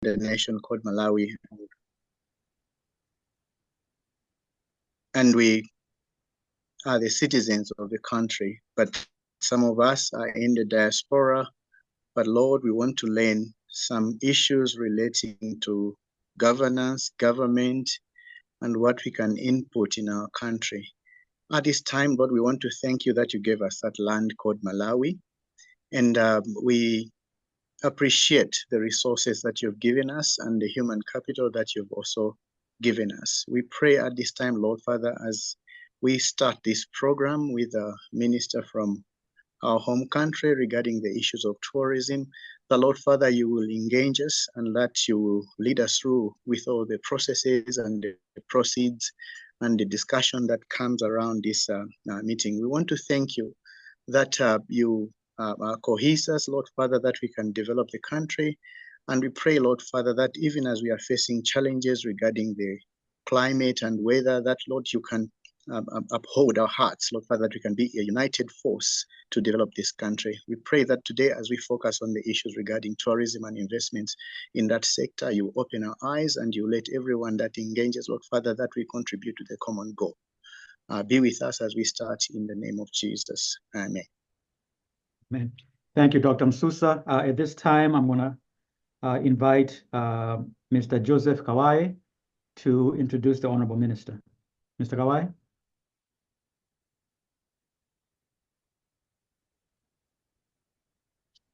a nation called Malawi. And we are the citizens of the country, but some of us are in the diaspora. But Lord, we want to learn some issues relating to governance, government, and what we can input in our country. At this time, Lord, we want to thank you that you gave us that land called Malawi. And we appreciate the resources that you've given us and the human capital that you've also given us. We pray at this time, Lord Father, as we start this program with a minister from our home country regarding the issues of tourism, the Lord Father, you will engage us and that you will lead us through with all the processes and the proceeds and the discussion that comes around this meeting. We want to thank you that you cohese us, Lord Father, that we can develop the country. And we pray, Lord Father, that even as we are facing challenges regarding the climate and weather, that, Lord, you can uphold our hearts, Lord Father, that we can be a united force to develop this country. We pray that today, as we focus on the issues regarding tourism and investments in that sector, you open our eyes and you let everyone that engages, Lord Father, that we contribute to the common goal. Be with us as we start in the name of Jesus. Amen. Amen. Thank you, Dr. Msusa. At this time, I'm going to invite Mr. Joseph Kawai to introduce the Honorable Minister. Mr. Kawai?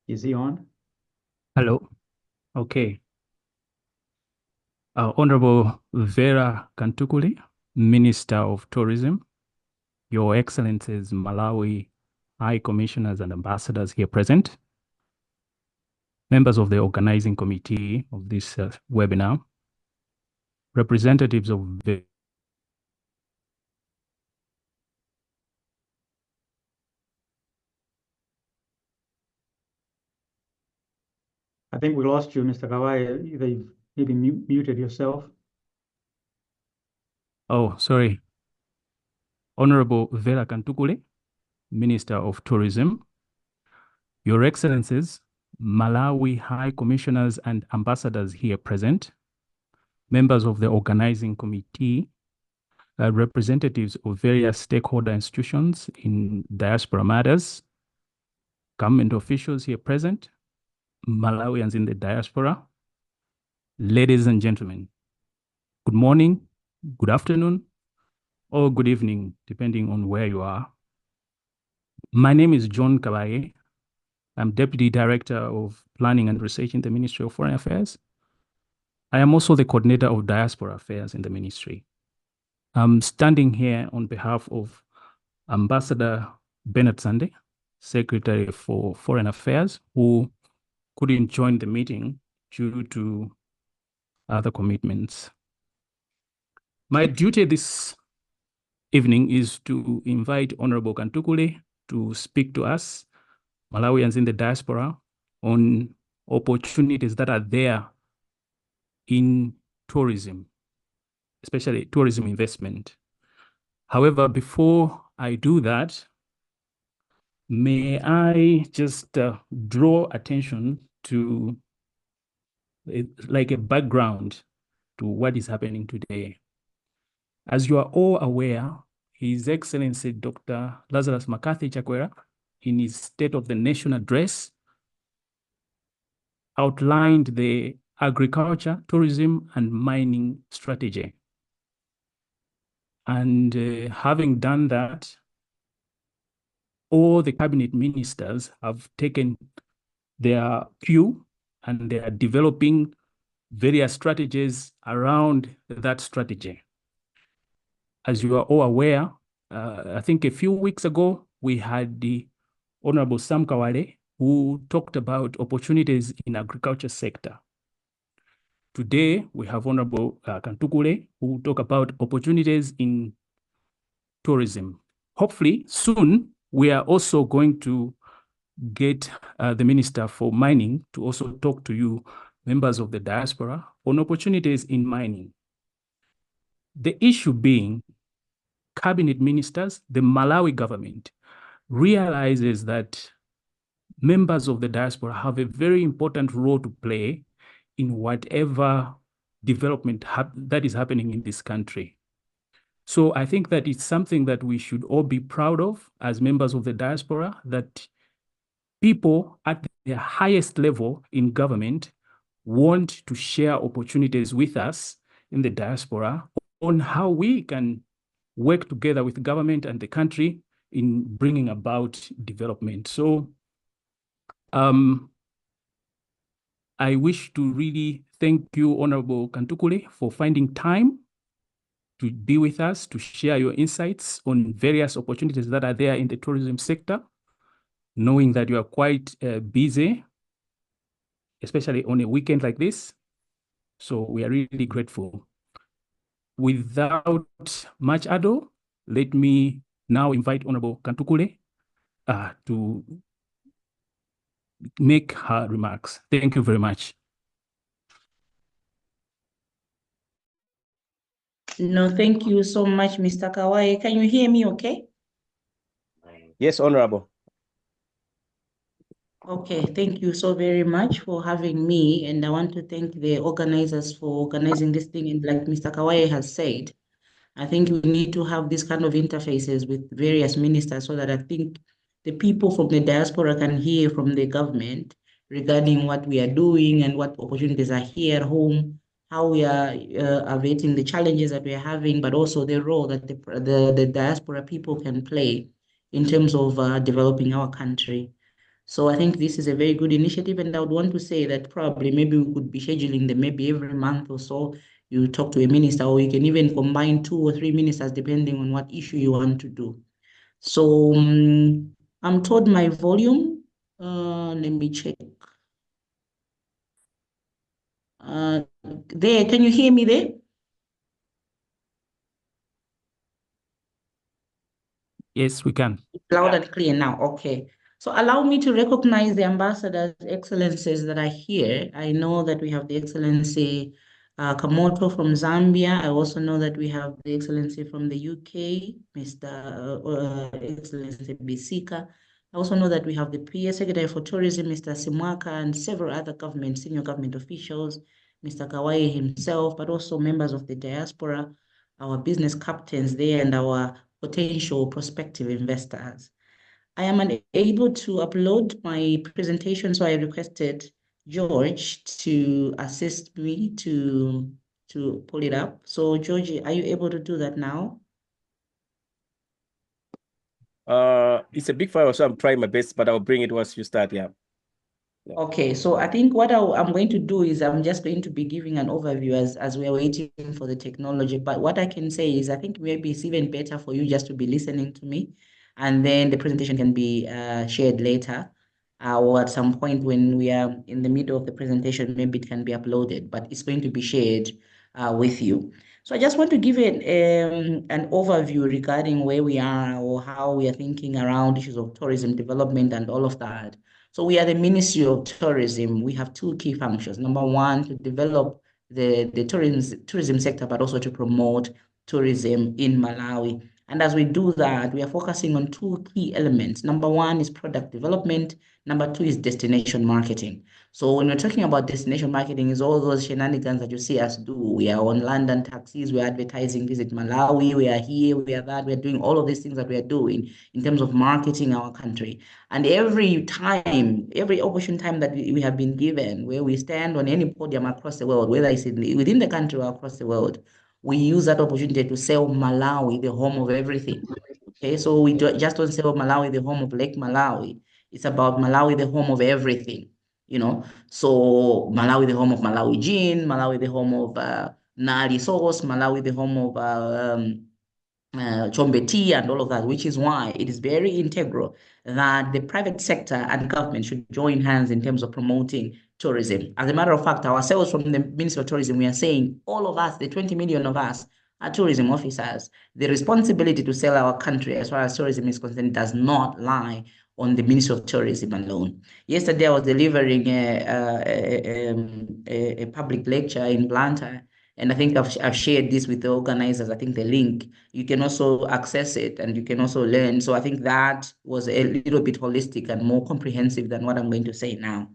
Is he on? Hello. Okay. Honorable Vera Kamtukule, Minister of Tourism, Your Excellencies, Malawi High Commissioners and Ambassadors here present, members of the organizing committee of this webinar, representatives of the I think we lost you, Mr. Kawai. Either you've maybe muted yourself. Oh, sorry. Honorable Vera Kamtukule, Minister of Tourism, Your Excellencies, Malawi High Commissioners and Ambassadors here present, members of the organizing committee, representatives of various stakeholder institutions in diaspora matters, government officials here present, Malawians in the diaspora, ladies and gentlemen, good morning, good afternoon, or good evening, depending on where you are. My name is John Kabaghe. I'm Deputy Director of Planning and Research in the Ministry of Foreign Affairs. I am also the Coordinator of Diaspora Affairs in the Ministry. I'm standing here on behalf of Ambassador Bernard Sande, Secretary for Foreign Affairs, who couldn't join the meeting due to other commitments. My duty this evening is to invite Honorable Kamtukule to speak to us, Malawians in the diaspora, on opportunities that are there in tourism, especially tourism investment. However, before I do that, may I just draw attention to like a background to what is happening today. As you are all aware, His Excellency Dr. Lazarus McCarthy Chakwera, in his State of the Nation address, outlined the agriculture, tourism, and mining strategy. And having done that, all the cabinet ministers have taken their cue and they are developing various strategies around that strategy. As you are all aware, I think a few weeks ago, we had the Honorable Sam Kawale, who talked about opportunities in agriculture sector. Today, we have Honorable Kamtukule, who talk about opportunities in tourism. Hopefully, soon, we are also going to get the Minister for Mining to also talk to you, members of the diaspora, on opportunities in mining. The issue being, cabinet ministers, the Malawi government, realizes that members of the diaspora have a very important role to play in whatever development that is happening in this country. So I think that it's something that we should all be proud of as members of the diaspora, that people at the highest level in government want to share opportunities with us in the diaspora on how we can work together with the government and the country in bringing about development. So I wish to really thank you, Honorable Kamtukule, for finding time to be with us, to share your insights on various opportunities that are there in the tourism sector, knowing that you are quite busy, especially on a weekend like this. So we are really grateful. Without much ado, let me now invite Honorable Kamtukule to make her remarks. Thank you very much. No, thank you so much, Mr. Kawai. Can you hear me okay? Yes, Honorable. Okay, thank you so very much for having me. And I want to thank the organizers for organizing this thing. And like Mr. Kawai has said, I think we need to have this kind of interfaces with various ministers so that I think the people from the diaspora can hear from the government regarding what we are doing and what opportunities are here at home, how we are awaiting the challenges that we are having, but also the role that the diaspora people can play in terms of developing our country. So I think this is a very good initiative, and I would want to say that probably maybe we could be scheduling them maybe every month or so. You talk to a minister, or you can even combine 2 or 3 ministers depending on what issue you want to do. So I'm told my volume. Let me check. There, can you hear me there? Yes, we can. Loud and clear now. Okay. So allow me to recognize the ambassadors' excellencies that are here. I know that we have the Excellency Kamoto from Zambia. I also know that we have the Excellency from the UK, Mr. Excellency Bisika. I also know that we have the PA Secretary for Tourism, Mr. Simwaka, and several other senior government officials, Mr. Kawai himself, but also members of the diaspora, our business captains there, and our potential prospective investors. I am unable to upload my presentation, so I requested George to assist me to pull it up. So George, are you able to do that now? It's a big file, so I'm trying my best, but I'll bring it once you start, yeah. Okay, so I think what I'm going to do is I'm just going to be giving an overview as we're waiting for the technology. But what I can say is I think maybe it's even better for you just to be listening to me, and then the presentation can be shared later, or at some point when we are in the middle of the presentation, maybe it can be uploaded, but it's going to be shared with you. So I just want to give it an overview regarding where we are or how we are thinking around issues of tourism development and all of that. So we are the Ministry of Tourism. We have 2 key functions. Number 1, to develop the tourism sector, but also to promote tourism in Malawi. And as we do that, we are focusing on 2 key elements. Number 1 is product development. Number 2 is destination marketing. So when we're talking about destination marketing, is all those shenanigans that you see us do. We are on London taxis, we're advertising, visit Malawi, we are here, we are that, we're doing all of these things that we are doing in terms of marketing our country. And every opportune time that we have been given, where we stand on any podium across the world, whether it's within the country or across the world, we use that opportunity to sell Malawi, the home of everything. Okay, so we just don't sell Malawi, the home of Lake Malawi. It's about Malawi, the home of everything, you know. So Malawi, the home of Malawi gin, Malawi, the home of Nali sauce, Malawi, the home of Chombe tea and all of that, which is why it is very integral that the private sector and government should join hands in terms of promoting tourism. As a matter of fact, ourselves from the Ministry of Tourism, we are saying all of us, the 20 million of us, are tourism officers. The responsibility to sell our country as far as tourism is concerned does not lie on the Ministry of Tourism alone. Yesterday, I was delivering a public lecture in Blantyre, and I think I've shared this with the organizers. I think the link, you can also access it and you can also learn. So I think that was a little bit holistic and more comprehensive than what I'm going to say now.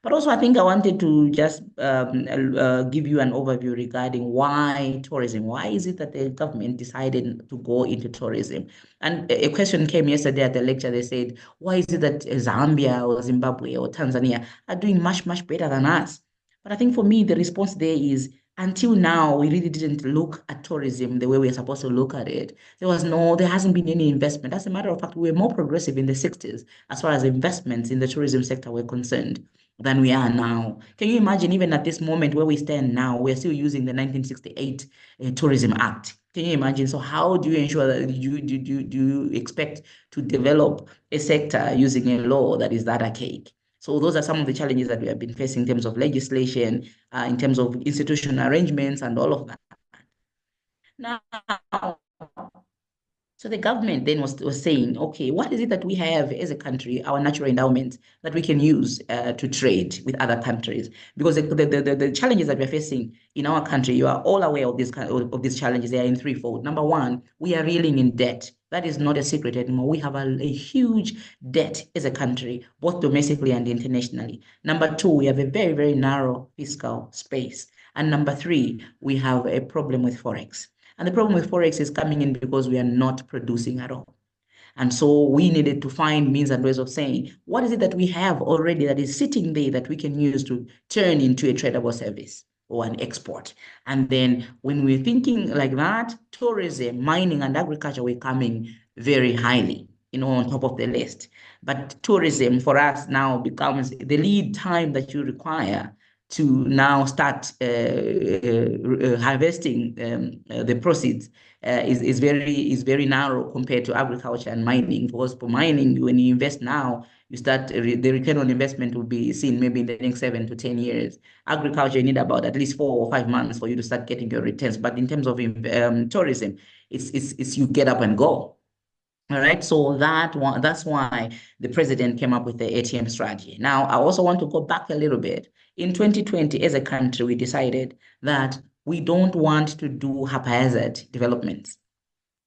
But also, I think I wanted to just give you an overview regarding why tourism. Why is it that the government decided to go into tourism? And a question came yesterday at the lecture. They said, why is it that Zambia or Zimbabwe or Tanzania are doing much, much better than us? But I think for me, the response there is, until now, we really didn't look at tourism the way we're supposed to look at it. There hasn't been any investment. As a matter of fact, we were more progressive in the 60s as far as investments in the tourism sector were concerned than we are now. Can you imagine, even at this moment where we stand now, we're still using the 1968 Tourism Act. Can you imagine? So how do you ensure that do you expect to develop a sector using a law that is that archaic? So those are some of the challenges that we have been facing in terms of legislation, in terms of institutional arrangements and all of that. Now, so the government then was saying, okay, what is it that we have as a country, our natural endowments, that we can use to trade with other countries? Because the challenges that we're facing in our country, you are all aware of these challenges. They are in threefold. Number one, we are reeling in debt. That is not a secret anymore. We have a huge debt as a country, both domestically and internationally. Number two, we have a very, very narrow fiscal space. And number three, we have a problem with Forex. And the problem with Forex is coming in because we are not producing at all. And so we needed to find means and ways of saying, what is it that we have already that is sitting there that we can use to turn into a tradable service or an export? And then when we're thinking like that, tourism, mining, and agriculture were coming very highly, on top of the list. But tourism for us now becomes the lead time that you require to now start harvesting the proceeds is very narrow compared to agriculture and mining. Because for mining, when you invest now, you start the return on investment will be seen maybe in the next 7 to 10 years. Agriculture, you need about at least 4 or 5 months for you to start getting your returns. But in terms of tourism, it's you get up and go. All right, so that's why the president came up with the ATM strategy. Now, I also want to go back a little bit. In 2020, as a country, we decided that we don't want to do haphazard developments.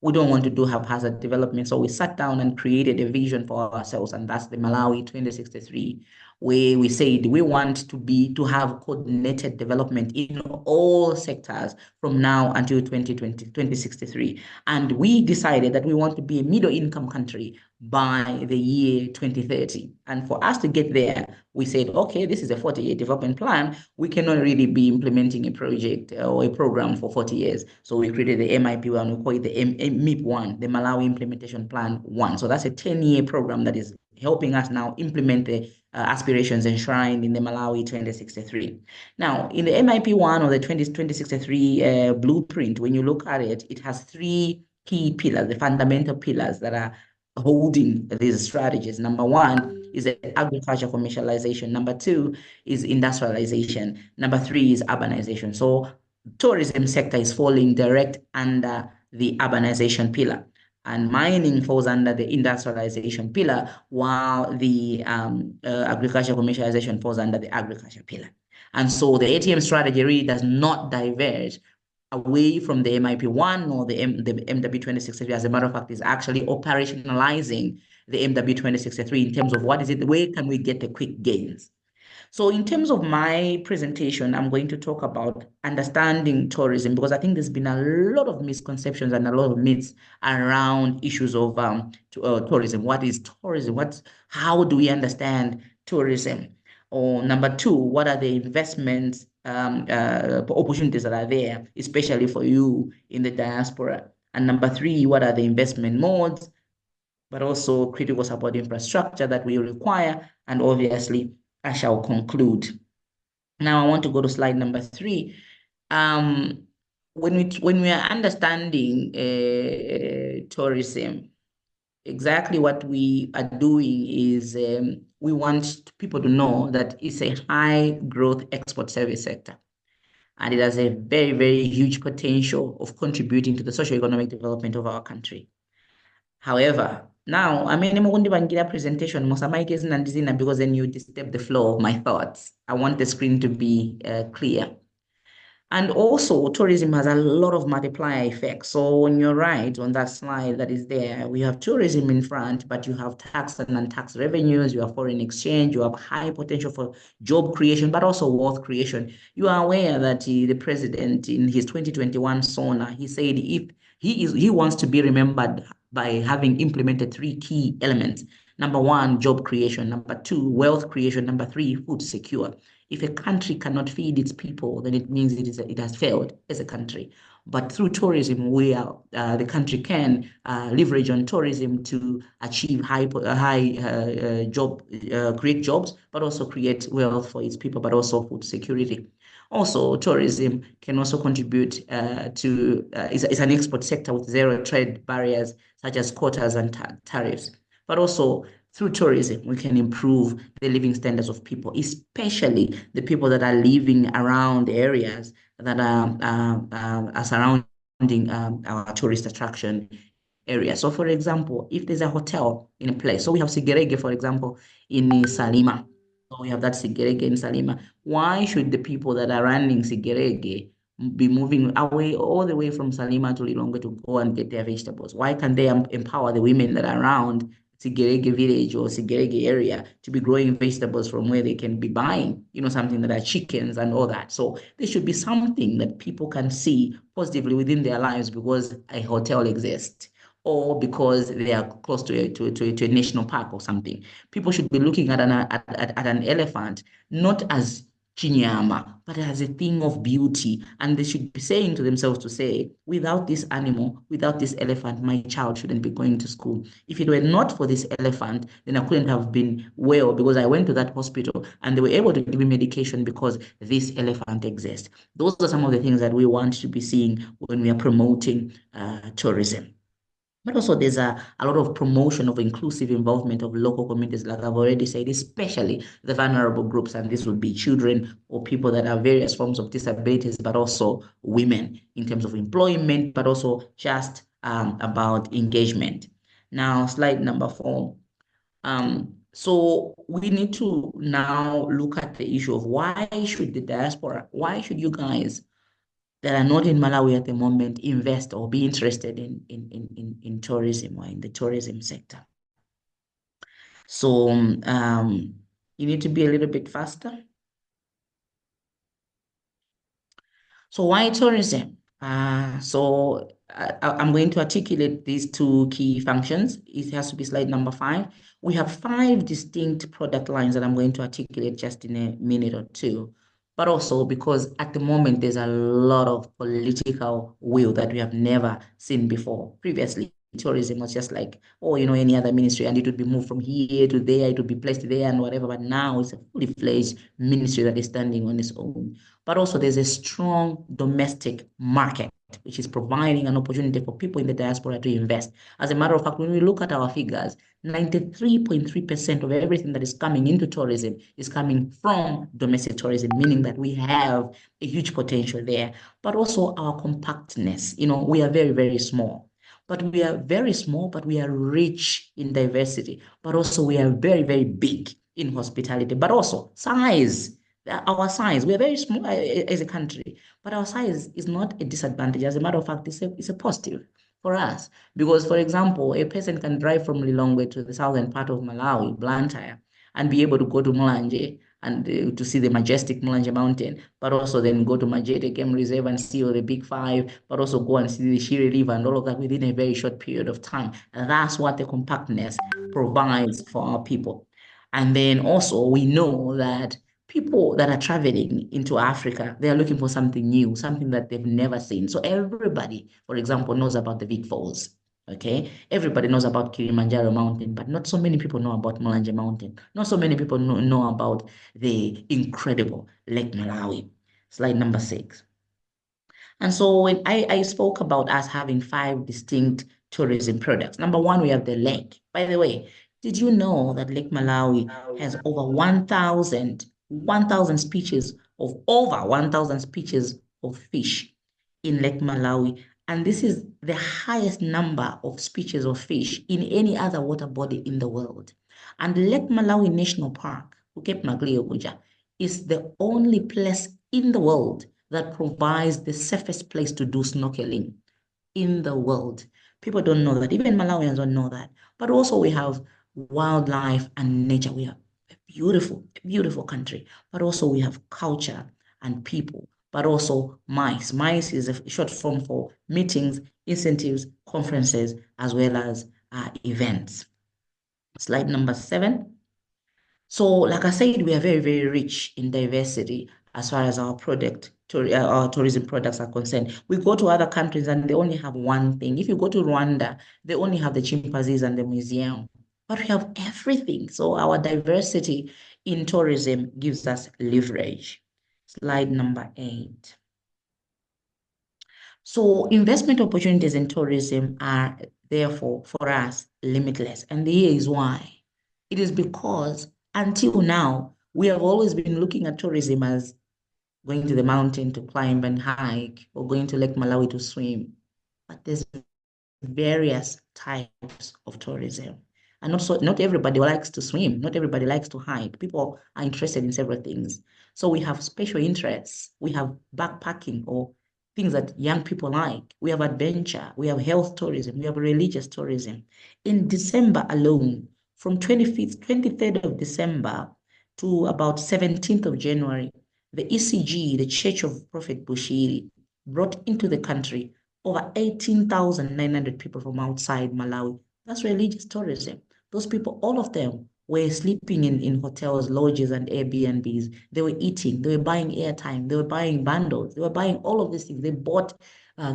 We don't want to do haphazard development. So we sat down and created a vision for ourselves, and that's the Malawi 2063, where we said we want to have coordinated development in all sectors from now until 2063. And we decided that we want to be a middle income country by the year 2030. And for us to get there, we said, okay, this is a 40-year development plan. We cannot really be implementing a project or a program for 40 years. So we created the MIP1, we call it the MIP1, the Malawi Implementation Plan 1. So that's a 10-year program that is helping us now implement the aspirations enshrined in the Malawi 2063. Now, in the MIP1 or the 2063 blueprint, when you look at it, it has 3 key pillars, the fundamental pillars that are holding these strategies. Number one is agriculture commercialization. Number 2 is industrialization. Number 3 is urbanization. So tourism sector is falling direct under the urbanization pillar, and mining falls under the industrialization pillar, while the agriculture commercialization falls under the agriculture pillar. And so the ATM strategy really does not diverge away from the MIP1 or the MW 2063. As a matter of fact, is actually operationalizing the MW 2063 in terms of where can we get the quick gains. So in terms of my presentation, I'm going to talk about understanding tourism, because I think there's been a lot of misconceptions and a lot of myths around issues of tourism. What is tourism? How do we understand tourism? Or number 2, what are the investments opportunities that are there, especially for you in the diaspora? And number 3, what are the investment modes, but also critical support infrastructure that we require? And obviously, I shall conclude. Now I want to go to slide number 3. When we are understanding tourism, exactly what we are doing is we want people to know that it's a high growth export service sector, and it has a very, very huge potential of contributing to the socio-economic development of our country. However, now, I mean, I'm going to give a presentation, because then you disturb the flow of my thoughts. I want the screen to be clear. And also, tourism has a lot of multiplier effects. So on your right, on that slide that is there, we have tourism in front, but you have tax and non-tax revenues, you have foreign exchange, you have high potential for job creation, but also wealth creation. You are aware that the president in his 2021 SONA, he said if he wants to be remembered by having implemented 3 key elements. Number 1, job creation. Number 2, wealth creation. Number 3, food secure. If a country cannot feed its people, then it means it has failed as a country. But through tourism, the country can leverage on tourism to achieve create jobs, but also create wealth for its people, but also food security. Also, tourism can also contribute is an export sector with zero trade barriers, such as quotas and tariffs. But also, through tourism, we can improve the living standards of people, especially the people that are living around areas that are surrounding our tourist attraction area. So, for example, if there's a hotel in a place, so we have Sigerege, for example, in Salima. So we have that Sigerege in Salima. Why should the people that are running Sigerege be moving away all the way from Salima to Lilongwe to go and get their vegetables? Why can't they empower the women that are around Sigerege village or Sigerege area to be growing vegetables from where they can be buying, something that are chickens and all that? So there should be something that people can see positively within their lives because a hotel exists, or because they are close to a national park or something. People should be looking at an elephant not as chinyama, but as a thing of beauty. And they should be saying to themselves to say, without this animal, without this elephant, my child shouldn't be going to school. If it were not for this elephant, then I couldn't have been well because I went to that hospital and they were able to give me medication because this elephant exists. Those are some of the things that we want to be seeing when we are promoting tourism. But also there's a lot of promotion of inclusive involvement of local communities, like I've already said, especially the vulnerable groups, and this would be children or people that have various forms of disabilities, but also women in terms of employment, but also just about engagement. Now, slide number 4. So we need to now look at the issue of why should you guys that are not in Malawi at the moment invest or be interested in tourism or in the tourism sector. So you need to be a little bit faster. So why tourism? I'm going to articulate these 2 key functions. It has to be slide number 5. We have 5 distinct product lines that I'm going to articulate just in a minute or 2. But also because at the moment, there's a lot of political will that we have never seen before. Previously, tourism was just like, any other ministry, and it would be moved from here to there, it would be placed there and whatever. But now it's a fully fledged ministry that is standing on its own. But also there's a strong domestic market, which is providing an opportunity for people in the diaspora to invest. As a matter of fact, when we look at our figures, 93.3% of everything that is coming into tourism is coming from domestic tourism, meaning that we have a huge potential there. But also our compactness, we are very, very small. But we are very small, but we are rich in diversity. But also we are very, very big in hospitality, but also size. Our size, we are very small as a country, but our size is not a disadvantage. As a matter of fact, it's a positive for us. Because, for example, a person can drive from Lilongwe to the southern part of Malawi, Blantyre, and be able to go to Mulanje and to see the majestic Mulanje Mountain, but also then go to Majete Game Reserve and see all the big 5, but also go and see the Phiri River and all of that within a very short period of time. And that's what the compactness provides for our people. And then also we know that people that are traveling into Africa, they are looking for something new, something that they've never seen. So everybody, for example, knows about the Big Falls. Okay, everybody knows about Kilimanjaro Mountain, but not so many people know about Mulanje Mountain. Not so many people know about the incredible Lake Malawi. Slide number 6. And so when I spoke about us having 5 distinct tourism products. Number 1, we have the lake. By the way, did you know that Lake Malawi has over 1,000 species of fish in Lake Malawi? And this is the highest number of species of fish in any other water body in the world. And Lake Malawi National Park, is the only place in the world that provides the safest place to do snorkeling in the world. People don't know that. Even Malawians don't know that. But also we have wildlife and nature. We have a beautiful, beautiful country. But also we have culture and people. But also MICE. MICE is a short form for meetings, incentives, conferences, as well as events. Slide number 7. So, like I said, we are very, very rich in diversity as far as our tourism products are concerned. We go to other countries and they only have one thing. If you go to Rwanda, they only have the chimpanzees and the museum, but we have everything. So our diversity in tourism gives us leverage. Slide number 8. So investment opportunities in tourism are therefore for us limitless. And here is why. It is because until now, we have always been looking at tourism as going to the mountain to climb and hike, or going to Lake Malawi to swim. But there's various types of tourism. And also, not everybody likes to swim. Not everybody likes to hike. People are interested in several things. So we have special interests. We have backpacking, or things that young people like. We have adventure. We have health tourism. We have religious tourism. In December alone, from 23rd of December to about 17th of January, the ECG, the Church of Prophet Bushiri, brought into the country over 18,900 people from outside Malawi. That's religious tourism. Those people, all of them, were sleeping in hotels, lodges, and Airbnbs. They were eating, they were buying airtime, they were buying bundles, they were buying all of these things. They bought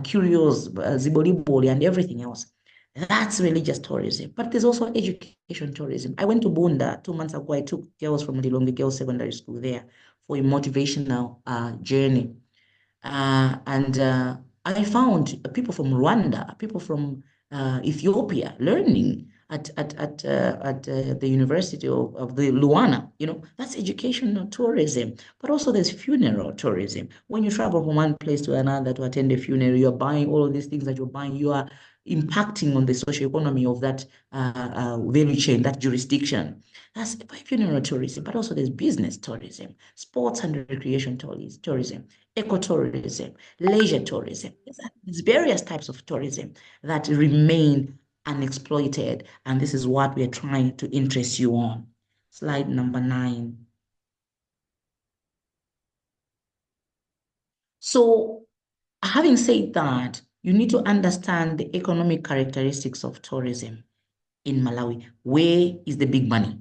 curios, ziboliboli, and everything else. That's religious tourism. But there's also education tourism. I went to Bunda 2 months ago. I took girls from Lilongwe Girls Secondary School there for a motivational journey. I found people from Rwanda, people from Ethiopia learning at the University of the Luana. You know, that's educational tourism. But also there's funeral tourism. When you travel from one place to another to attend a funeral, you're buying all of these things that you're buying. You are impacting on the social economy of that value chain, that jurisdiction. That's funeral tourism. But also there's business tourism, sports and recreation tourism, ecotourism, leisure tourism. There's various types of tourism that remain unexploited, and this is what we're trying to interest you on. Slide number 9. So, having said that, you need to understand the economic characteristics of tourism in Malawi. Where is the big money?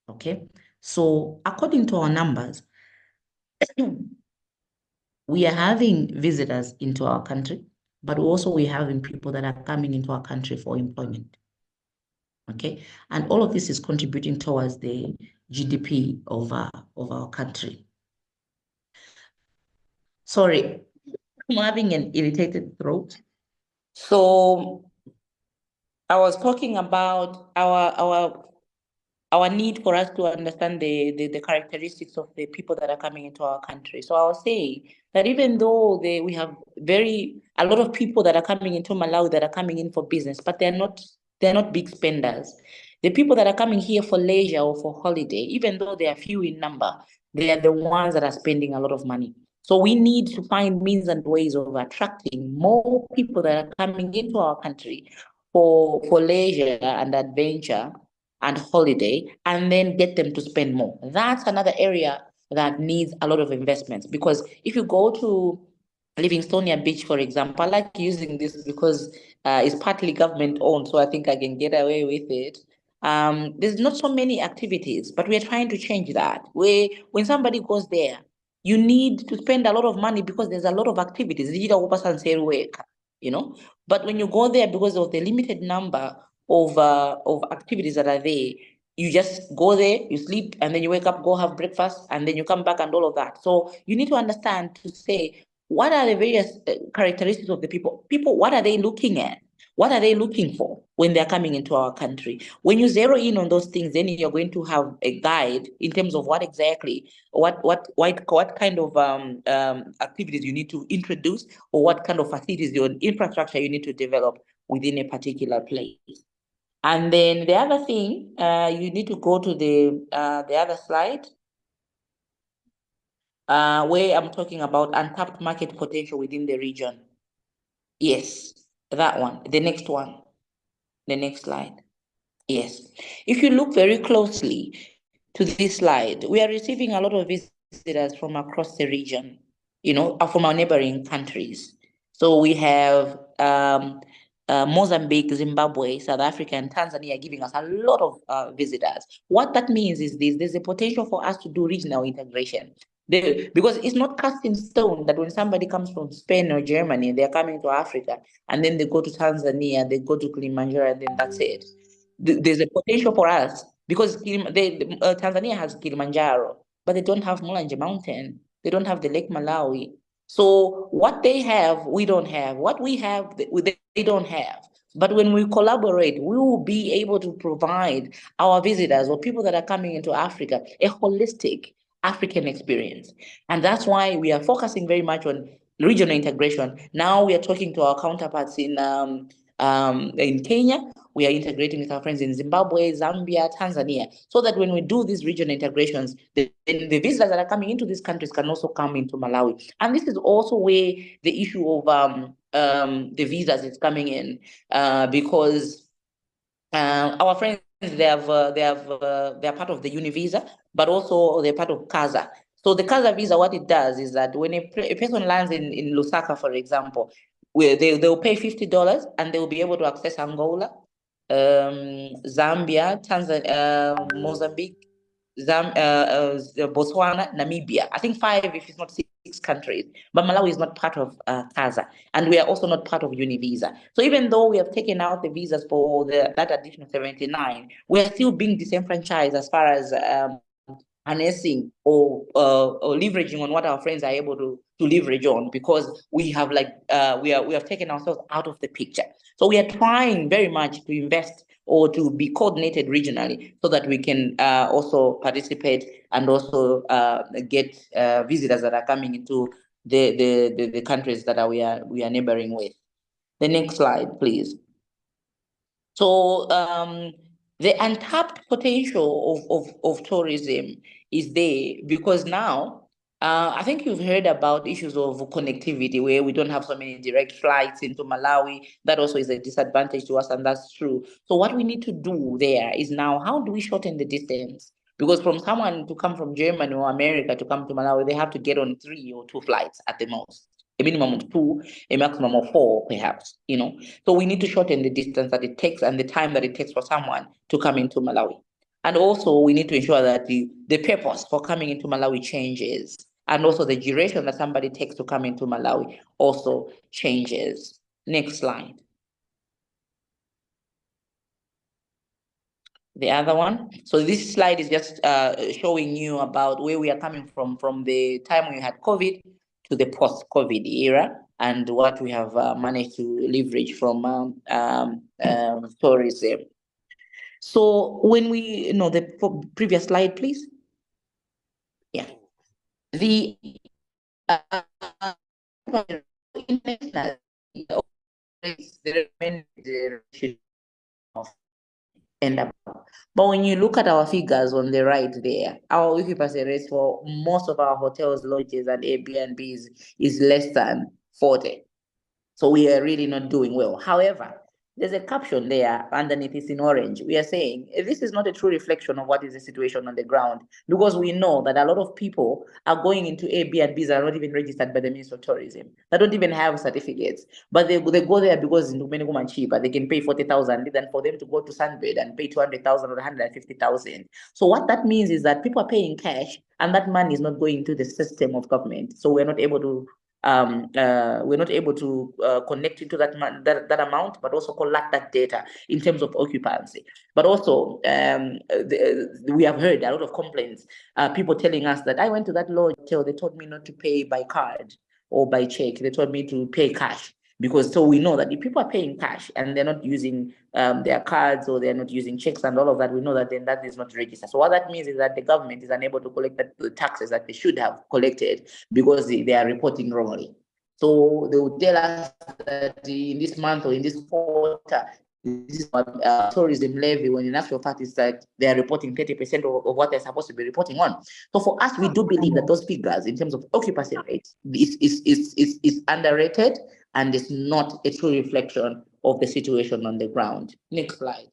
Okay, so according to our numbers, we are having visitors into our country, but also we're having people that are coming into our country for employment. Okay, and all of this is contributing towards the GDP of our country. Sorry, I'm having an irritated throat. So I was talking about our need for us to understand the characteristics of the people that are coming into our country. So I was saying that even though we have a lot of people that are coming into Malawi that are coming in for business, but they're not big spenders. The people that are coming here for leisure or for holiday, even though they are few in number, they are the ones that are spending a lot of money. So we need to find means and ways of attracting more people that are coming into our country for leisure and adventure and holiday, and then get them to spend more. That's another area that needs a lot of investments, because if you go to Livingstonia Beach, for example, I like using this because it's partly government owned, so I think I can get away with it. There's not so many activities, but we're trying to change that. When somebody goes there, you need to spend a lot of money because there's a lot of activities, you know. But when you go there, because of the limited number of activities that are there, you just go there, you sleep, and then you wake up, go have breakfast, and then you come back and all of that. So you need to understand to say, what are the various characteristics of the people? People, what are they looking at? What are they looking for when they're coming into our country? When you zero in on those things, then you're going to have a guide in terms of what exactly, what kind of activities you need to introduce, or what kind of facilities or infrastructure you need to develop within a particular place. And then the other thing, you need to go to the other slide. where I'm talking about untapped market potential within the region. Yes, that one. The next one. The next slide. Yes. If you look very closely to this slide, we are receiving a lot of visitors from across the region, from our neighboring countries. So we have Mozambique, Zimbabwe, South Africa, and Tanzania giving us a lot of visitors. What that means is there's a potential for us to do regional integration. Because it's not cast in stone that when somebody comes from Spain or Germany, they're coming to Africa, and then they go to Tanzania, they go to Kilimanjaro, and then that's it. There's a potential for us because Tanzania has Kilimanjaro, but they don't have Mulanje Mountain. They don't have the Lake Malawi. So what they have, we don't have. What we have, they don't have. But when we collaborate, we will be able to provide our visitors or people that are coming into Africa a holistic African experience. And that's why we are focusing very much on regional integration. Now we are talking to our counterparts in Kenya. We are integrating with our friends in Zimbabwe, Zambia, Tanzania, so that when we do these regional integrations, the visitors that are coming into these countries can also come into Malawi. And this is also where the issue of the visas is coming in, because our friends, they're part of the Univisa, but also they're part of CASA. So the CASA visa, what it does is that when a person lands in Lusaka, for example, where they'll pay $50 and they will be able to access Angola, Zambia, Tanzania, Mozambique, Botswana, Namibia. I think 5 if it's not 6 countries. But Malawi is not part of CASA, and we are also not part of Univisa. So even though we have taken out the visas for that additional 79, we are still being disenfranchised as far as harnessing or leveraging on what our friends are able to leverage on, because we have we have taken ourselves out of the picture. So we are trying very much to invest or to be coordinated regionally so that we can also participate and also get visitors that are coming into the countries that we are neighboring with. The next slide, please. So the untapped potential of tourism is there because now, I think you've heard about issues of connectivity where we don't have so many direct flights into Malawi. That also is a disadvantage to us, and that's true. So what we need to do there is now, how do we shorten the distance? Because from someone to come from Germany or America to come to Malawi, they have to get on 3 or 2 flights at the most. A minimum of 2, a maximum of 4, perhaps, So we need to shorten the distance that it takes and the time that it takes for someone to come into Malawi. And also we need to ensure that the purpose for coming into Malawi changes. And also the duration that somebody takes to come into Malawi also changes. Next slide. The other one. So this slide is just showing you about where we are coming from the time we had COVID to the post-COVID era, and what we have managed to leverage from tourism. So when we, the previous slide, please. Yeah. The but when you look at our figures on the right there, our occupancy rate for most of our hotels, lodges, and Airbnbs is less than 40. So we are really not doing well. However, there's a caption there underneath, it's in orange. We are saying this is not a true reflection of what is the situation on the ground, because we know that a lot of people are going into Airbnbs that are not even registered by the Ministry of Tourism. They don't even have certificates, but they go there because in Dominicum cheaper. They can pay 40,000 than for them to go to Sunbed and pay 200,000 or 150,000. So what that means is that people are paying cash, and that money is not going into the system of government. So we're not able to connect into that amount, but also collect that data in terms of occupancy. But also, we have heard a lot of complaints, people telling us that I went to that lodge, they told me not to pay by card or by check. They told me to pay cash. Because so we know that if people are paying cash and they're not using their cards, or they're not using checks and all of that, we know that then that is not registered. So what that means is that the government is unable to collect the taxes that they should have collected because they are reporting wrongly. So they will tell us that in this month or in this quarter, this is what tourism levy, when in actual fact it's like they are reporting 30% of what they're supposed to be reporting on. So for us, we do believe that those figures in terms of occupancy rate is underrated and is not a true reflection of the situation on the ground. Next slide.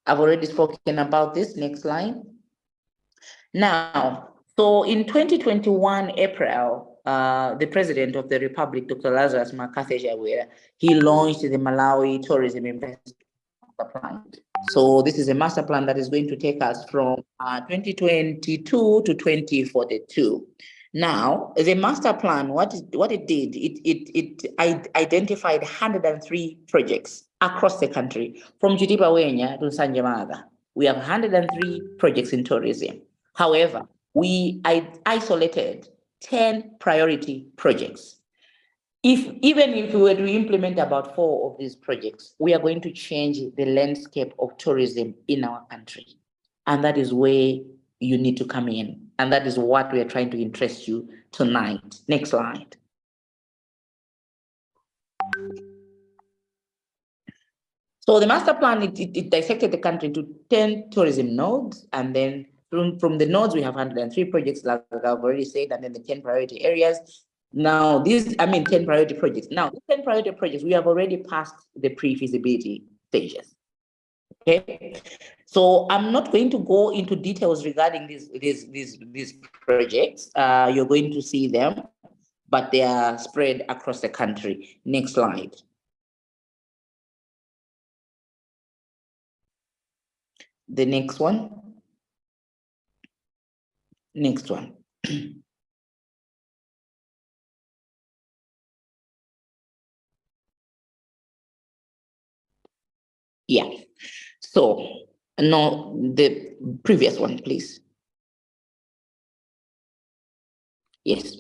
I've already spoken about this. Next slide. Now, so in 2021 April, the President of the Republic, Dr. Lazarus Makatheja, he launched the Malawi Tourism Investment Master Plan. So this is a master plan that is going to take us from 2022 to 2042. Now, the master plan, what it did, it identified 103 projects across the country, from Chitipawenya to Sanjamaga. We have 103 projects in tourism. However, we isolated 10 priority projects. Even if we were to implement about 4 of these projects, we are going to change the landscape of tourism in our country. And that is where you need to come in. And that is what we are trying to interest you tonight. Next slide. So the master plan, it dissected the country into 10 tourism nodes, and then from the nodes, we have 103 projects, like I've already said, and then the 10 priority areas. Now, 10 priority projects. Now, these 10 priority projects, we have already passed the pre-feasibility stages. Okay, so I'm not going to go into details regarding these projects. You're going to see them, but they are spread across the country. Next slide. The next one. Next one. Yeah. So, no, the previous one, please. Yes.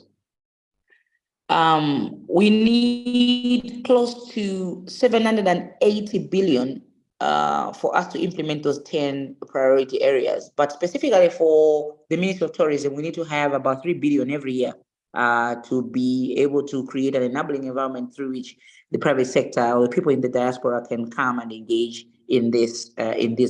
We need close to 780 billion for us to implement those 10 priority areas. But specifically for the Ministry of Tourism, we need to have about 3 billion every year to be able to create an enabling environment through which the private sector or the people in the diaspora can come and engage in these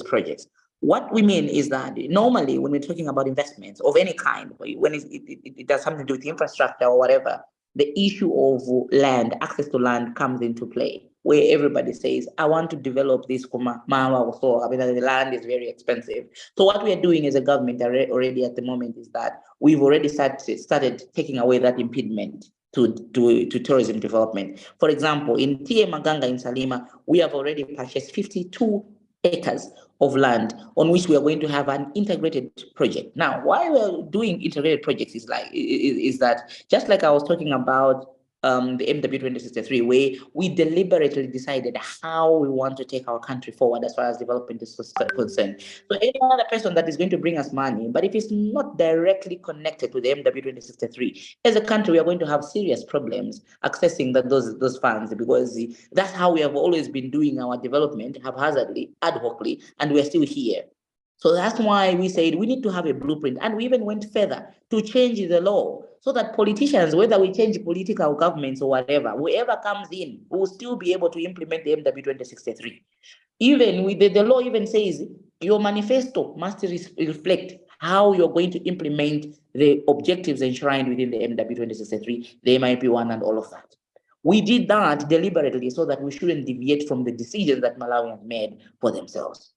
projects. What we mean is that normally when we're talking about investments of any kind, when it does something to do with infrastructure or whatever, the issue of land, access to land comes into play, where everybody says, I want to develop this Mahowe, so I mean, the land is very expensive. So what we are doing as a government already at the moment is that we've already started taking away that impediment to tourism development. For example, in T.A. Maganga in Salima, we have already purchased 52 acres of land on which we are going to have an integrated project. Now, why we're doing integrated projects is that just like I was talking about the MW 2063, where we deliberately decided how we want to take our country forward as far as development is concerned. So any other person that is going to bring us money, but if it's not directly connected to the MW 2063, as a country, we are going to have serious problems accessing those funds, because that's how we have always been doing our development, haphazardly, ad hocly, and we're still here. So that's why we said we need to have a blueprint. And we even went further to change the law so that politicians, whether we change political governments or whatever, whoever comes in will still be able to implement the MW 2063. Even with the law even says your manifesto must reflect how you're going to implement the objectives enshrined within the MW 2063, the MIP1 and all of that. We did that deliberately so that we shouldn't deviate from the decisions that Malawians made for themselves.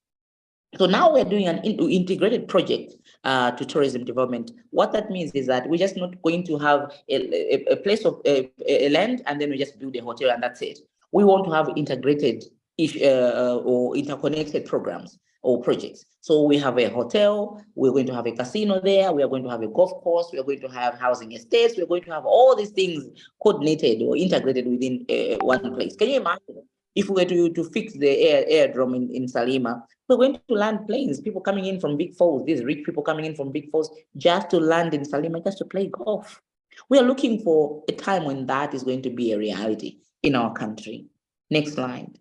So now we're doing an integrated project to tourism development. What that means is that we're just not going to have a place of a land and then we just build a hotel and that's it. We want to have integrated or interconnected programs or projects. So we have a hotel, we're going to have a casino there, we are going to have a golf course, we are going to have housing estates, we're going to have all these things coordinated or integrated within one place. Can you imagine? If we were to fix the airdrome in Salima, we're going to land planes, people coming in from Big Falls, these rich people coming in from Big Falls, just to land in Salima, just to play golf. We are looking for a time when that is going to be a reality in our country. Next slide.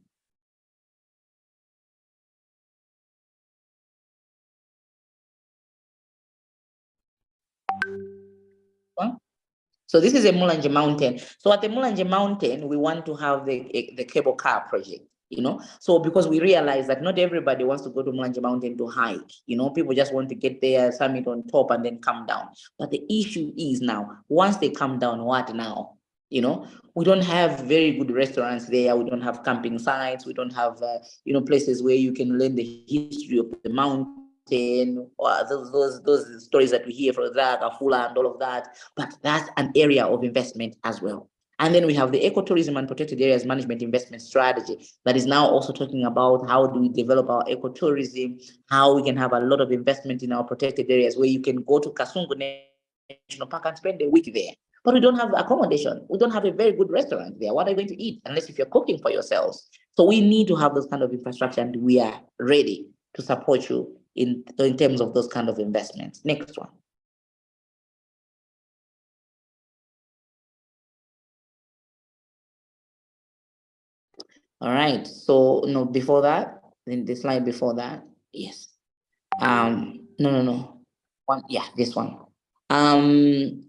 So this is a Mpinganjira mountain. So at the Mpinganjira mountain, we want to have the cable car project, you know. So because we realize that not everybody wants to go to Mpinganjira mountain to hike, you know, people just want to get there, summit on top and then come down. But the issue is now, once they come down, what now? You know, we don't have very good restaurants there. We don't have camping sites. We don't have, you know, places where you can learn the history of the mountain, or those stories that we hear from that, Afula and all of that. But that's an area of investment as well. And then we have the ecotourism and protected areas management investment strategy that is now also talking about how do we develop our ecotourism, how we can have a lot of investment in our protected areas where you can go to Kasungu National Park and spend a week there. But we don't have accommodation. We don't have a very good restaurant there. What are you going to eat unless if you're cooking for yourselves? So we need to have those kind of infrastructure, and we are ready to support you in terms of those kind of investments. Next one. All right. So no, before that, in the slide before that, yes. No. One, yeah, this one.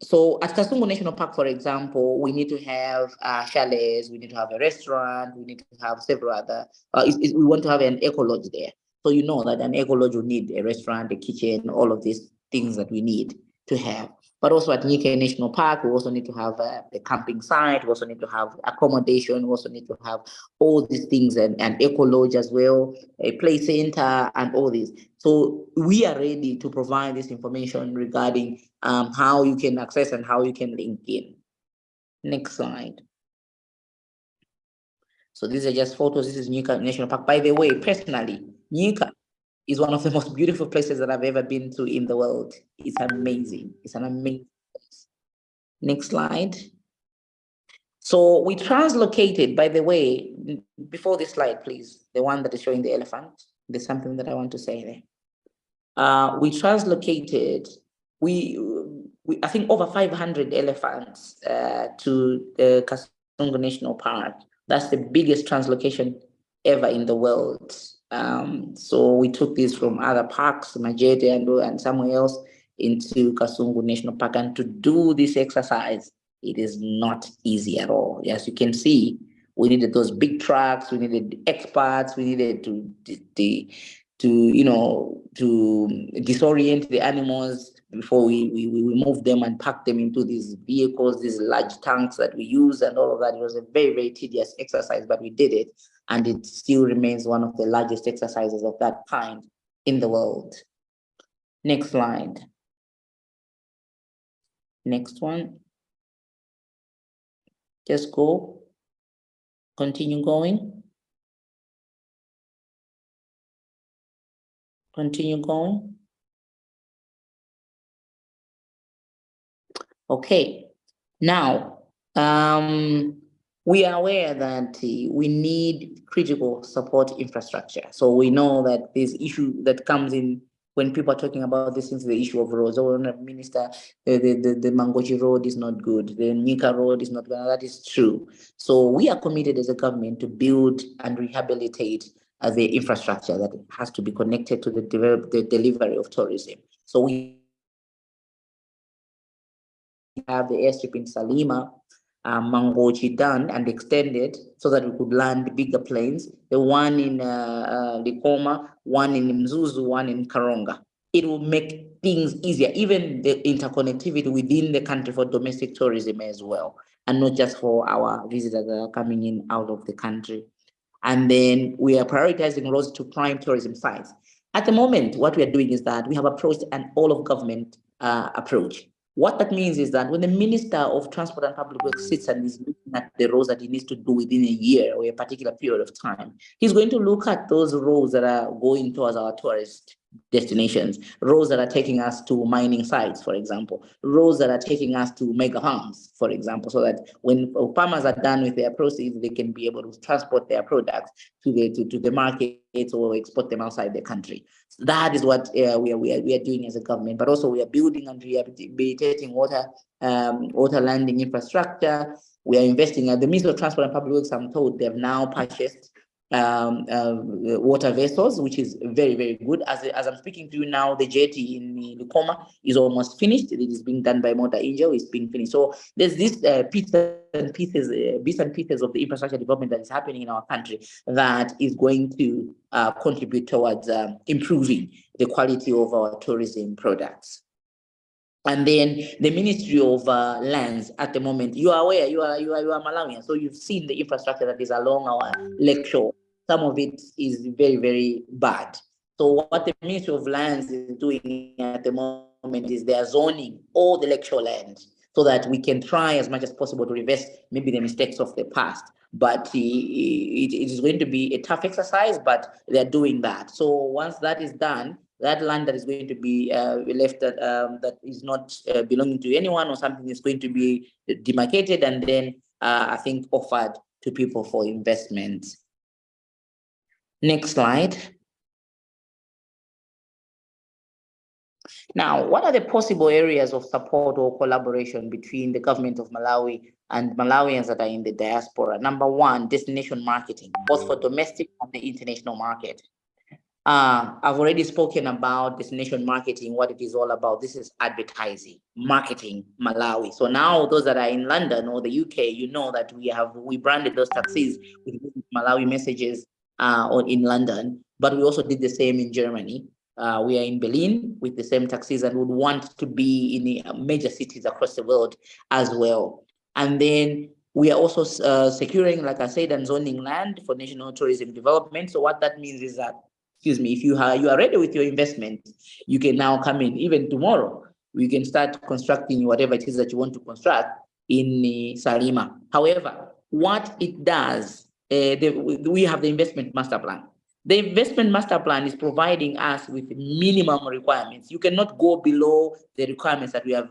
So at Kasungu National Park, for example, we need to have chalets, we need to have a restaurant, we need to have several other, we want to have an eco lodge there. So you know that an eco lodge will need a restaurant, a kitchen, all of these things that we need to have. But also at Nyika National Park, we also need to have a camping site, we also need to have accommodation, we also need to have all these things, and eco lodge as well, a play center, and all these. So we are ready to provide this information regarding how you can access and how you can link in. Next slide. So these are just photos. This is Nyika National Park. By the way, personally, Nyika is one of the most beautiful places that I've ever been to in the world. It's amazing. It's an amazing place. Next slide. So we translocated, by the way, before this slide, please, the one that is showing the elephant, there's something that I want to say there. We translocated, I think over 500 elephants to the Kasungu National Park. That's the biggest translocation ever in the world. So we took this from other parks, Majete and somewhere else, into Kasungu National Park. And to do this exercise, it is not easy at all. As you can see, we needed those big trucks, we needed experts, we needed to disorient the animals before we move them and pack them into these vehicles, these large tanks that we use and all of that. It was a very, very tedious exercise, but we did it. And it still remains one of the largest exercises of that kind in the world. Next slide. Next one. Just go. Continue going. Continue going. Okay. Now, we are aware that we need critical support infrastructure. So we know that this issue that comes in when people are talking about this is the issue of roads. Oh, Minister, the Mangochi road is not good. The Nyika road is not good. That is true. So we are committed as a government to build and rehabilitate the infrastructure that has to be connected to the delivery of tourism. So we have the airstrip in Salima, Mangochi done and extended so that we could land bigger planes. The one in Likoma, one in Mzuzu, one in Karonga. It will make things easier, even the interconnectivity within the country for domestic tourism as well, and not just for our visitors that are coming in out of the country. And then we are prioritizing roads to prime tourism sites. At the moment, what we are doing is that we have approached an all of government approach. What that means is that when the Minister of Transport and Public Works sits and is looking at the roads that he needs to do within a year or a particular period of time, he's going to look at those roads that are going towards our tourist destinations, roads that are taking us to mining sites, for example, roads that are taking us to mega farms, for example, so that when farmers are done with their proceeds, they can be able to transport their products to the markets or export them outside the country. So that is what we are doing as a government, but also we are building and rehabilitating water landing infrastructure. We are investing at the Ministry of Transport and Public Works. I'm told they have now purchased water vessels, which is very, very good. As I'm speaking to you now, the jetty in Lukoma is almost finished. It is being done by Motor Angel. It's being finished. So there's this bits and pieces of the infrastructure development that is happening in our country that is going to contribute towards improving the quality of our tourism products. And then the Ministry of Lands at the moment, you are aware, you are Malawian, so you've seen the infrastructure that is along our lakeshore. Some of it is very, very bad. So what the Ministry of Lands is doing at the moment is they are zoning all the lakeshore land so that we can try as much as possible to reverse maybe the mistakes of the past. But it is going to be a tough exercise, but they're doing that. So once that is done, that land that is going to be left that is not belonging to anyone or something is going to be demarcated and then I think offered to people for investment. Next slide. Now, what are the possible areas of support or collaboration between the government of Malawi and Malawians that are in the diaspora? Number one, destination marketing, both for domestic and the international market. I've already spoken about destination marketing, what it is all about. This is advertising, marketing Malawi. So now those that are in London or the UK, you know that we branded those taxis with Malawi messages in London, but we also did the same in Germany. We are in Berlin with the same taxis and would want to be in the major cities across the world as well. And then we are also securing, like I said, and zoning land for national tourism development. So what that means is that, excuse me, if you are ready with your investment, you can now come in. Even tomorrow, we can start constructing whatever it is that you want to construct in Salima. However, what it does, we have the investment master plan. The investment master plan is providing us with minimum requirements. You cannot go below the requirements that we have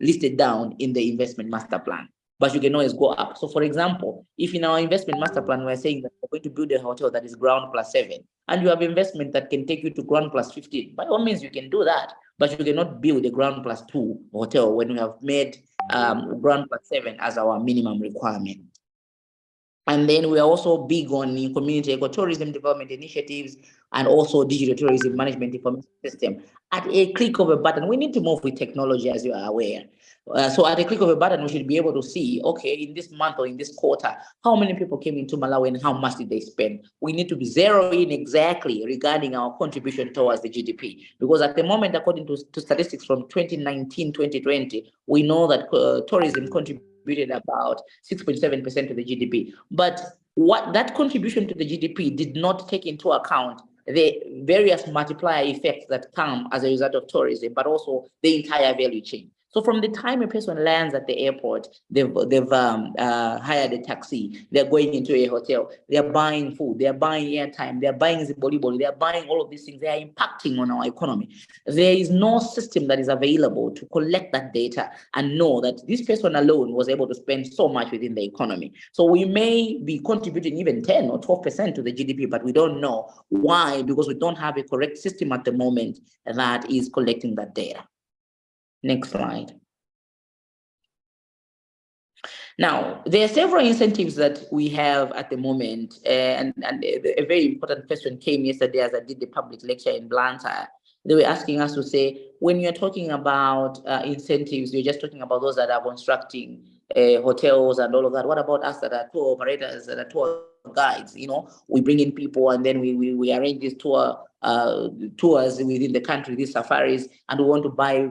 listed down in the investment master plan, but you can always go up. So for example, if in our investment master plan, we're saying that we're going to build a hotel that is ground plus 7, and you have investment that can take you to ground plus 15, by all means, you can do that, but you cannot build a ground plus 2 hotel when we have made ground plus 7 as our minimum requirement. And then we are also big on community ecotourism development initiatives and also digital tourism management information system. At a click of a button, we need to move with technology, as you are aware. So at a click of a button, we should be able to see, okay, in this month or in this quarter, how many people came into Malawi and how much did they spend? We need to be zero in exactly regarding our contribution towards the GDP. Because at the moment, according to statistics from 2019-2020, we know that tourism contributed about 6.7% to the GDP. But what that contribution to the GDP did not take into account the various multiplier effects that come as a result of tourism, but also the entire value chain. So from the time a person lands at the airport, they've hired a taxi, they're going into a hotel, they're buying food, they're buying airtime, they're buying ziboliboli, they're buying all of these things, they are impacting on our economy. There is no system that is available to collect that data and know that this person alone was able to spend so much within the economy. So we may be contributing even 10 or 12% to the GDP, but we don't know why, because we don't have a correct system at the moment that is collecting that data. Next slide. Now, there are several incentives that we have at the moment, and a very important question came yesterday as I did the public lecture in Blantyre. They were asking us to say, when you're talking about incentives, you're just talking about those that are constructing hotels and all of that. What about us that are tour operators, that are tour guides? You know, we bring in people and then we arrange these tours within the country, these safaris, and we want to buy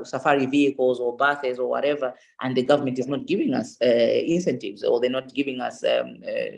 safari vehicles or buses or whatever, and the government is not giving us incentives, or they're not giving us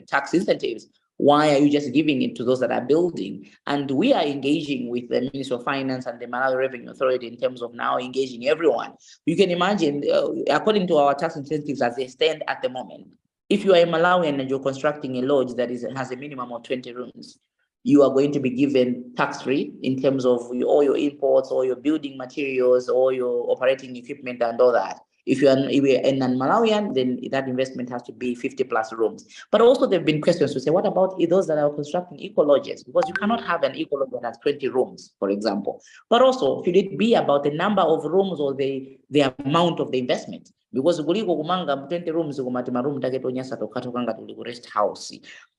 tax incentives. Why are you just giving it to those that are building? And we are engaging with the Ministry of Finance and the Malawi Revenue Authority in terms of now engaging everyone. You can imagine, according to our tax incentives as they stand at the moment, if you are a Malawian and you're constructing a lodge that has a minimum of 20 rooms, you are going to be given tax-free in terms of all your imports, all your building materials, all your operating equipment and all that. If you're a non-Malawian, then that investment has to be 50 plus rooms. But also there have been questions to say, what about those that are constructing eco-lodges? Because you cannot have an eco-lodge that has 20 rooms, for example. But also, should it be about the number of rooms or the amount of the investment? Because kuliko kumanga 20 rooms kumati maroom take tonyasa tokatokanga tuli ku rest house.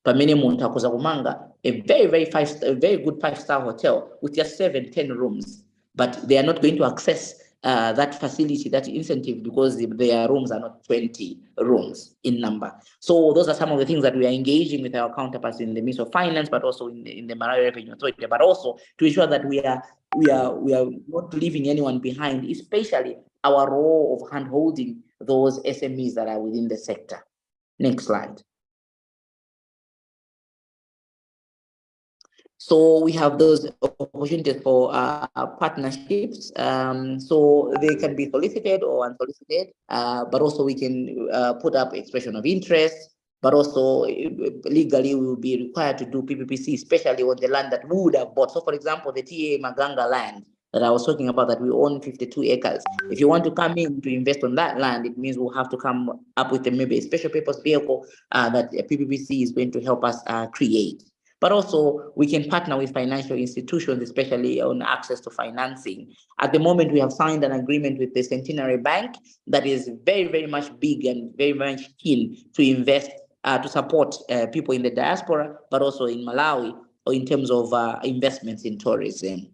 Pamene muntu akoza kumanga a very good 5-star hotel with just 7-10 rooms, but they are not going to access that facility, that incentive, because their rooms are not 20 rooms in number. So those are some of the things that we are engaging with our counterparts in the Ministry of Finance, but also in the Malawi Revenue Authority, but also to ensure that we are not leaving anyone behind, especially our role of handholding those SMEs that are within the sector. Next slide. So we have those opportunities for partnerships. So they can be solicited or unsolicited, but also we can put up expression of interest, but also legally we will be required to do PPPC, especially on the land that we would have bought. So for example, the TA Maganga land that I was talking about, that we own 52 acres. If you want to come in to invest on that land, it means we'll have to come up with maybe a special purpose vehicle that PPPC is going to help us create. But also we can partner with financial institutions, especially on access to financing. At the moment, we have signed an agreement with the Centenary Bank that is very, very much big and very much keen to invest, to support people in the diaspora, but also in Malawi, or in terms of investments in tourism.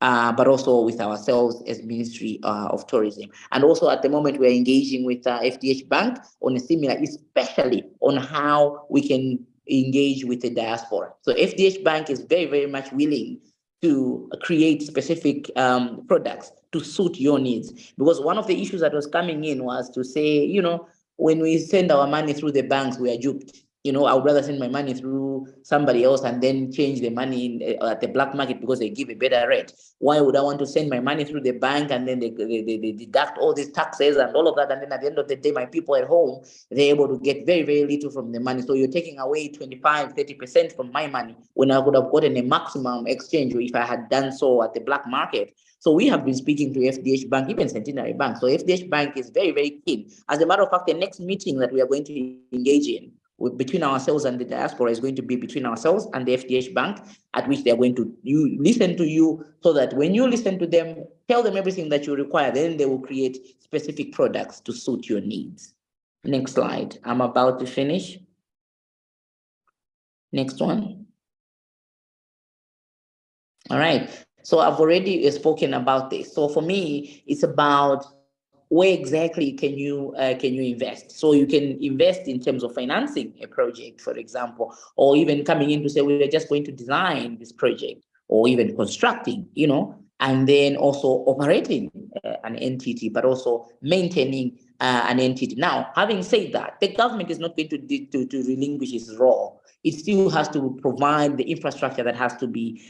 But also with ourselves as Ministry of Tourism. And also at the moment, we're engaging with FDH Bank on a similar, especially on how we can engage with the diaspora. So FDH Bank is very, very much willing to create specific products to suit your needs. Because one of the issues that was coming in was to say, you know, when we send our money through the banks, we are duped. You know, I would rather send my money through somebody else and then change the money at the black market because they give a better rate. Why would I want to send my money through the bank and then they deduct all these taxes and all of that, and then at the end of the day, my people at home, they're able to get very, very little from the money. So you're taking away 25, 30% from my money when I could have gotten a maximum exchange if I had done so at the black market. So we have been speaking to FDH Bank, even Centenary Bank. So FDH Bank is very, very keen. As a matter of fact, the next meeting that we are going to engage in between ourselves and the diaspora is going to be between ourselves and the FDH Bank, at which they're going to listen to you, so that when you listen to them, tell them everything that you require, then they will create specific products to suit your needs. Next slide. I'm about to finish. Next one. All right. So I've already spoken about this. So for me, it's about where exactly can you invest? So you can invest in terms of financing a project, for example, or even coming in to say, we're just going to design this project, or even constructing, you know, and then also operating an entity, but also maintaining an entity. Now, having said that, the government is not going to relinquish its role. It still has to provide the infrastructure that has to be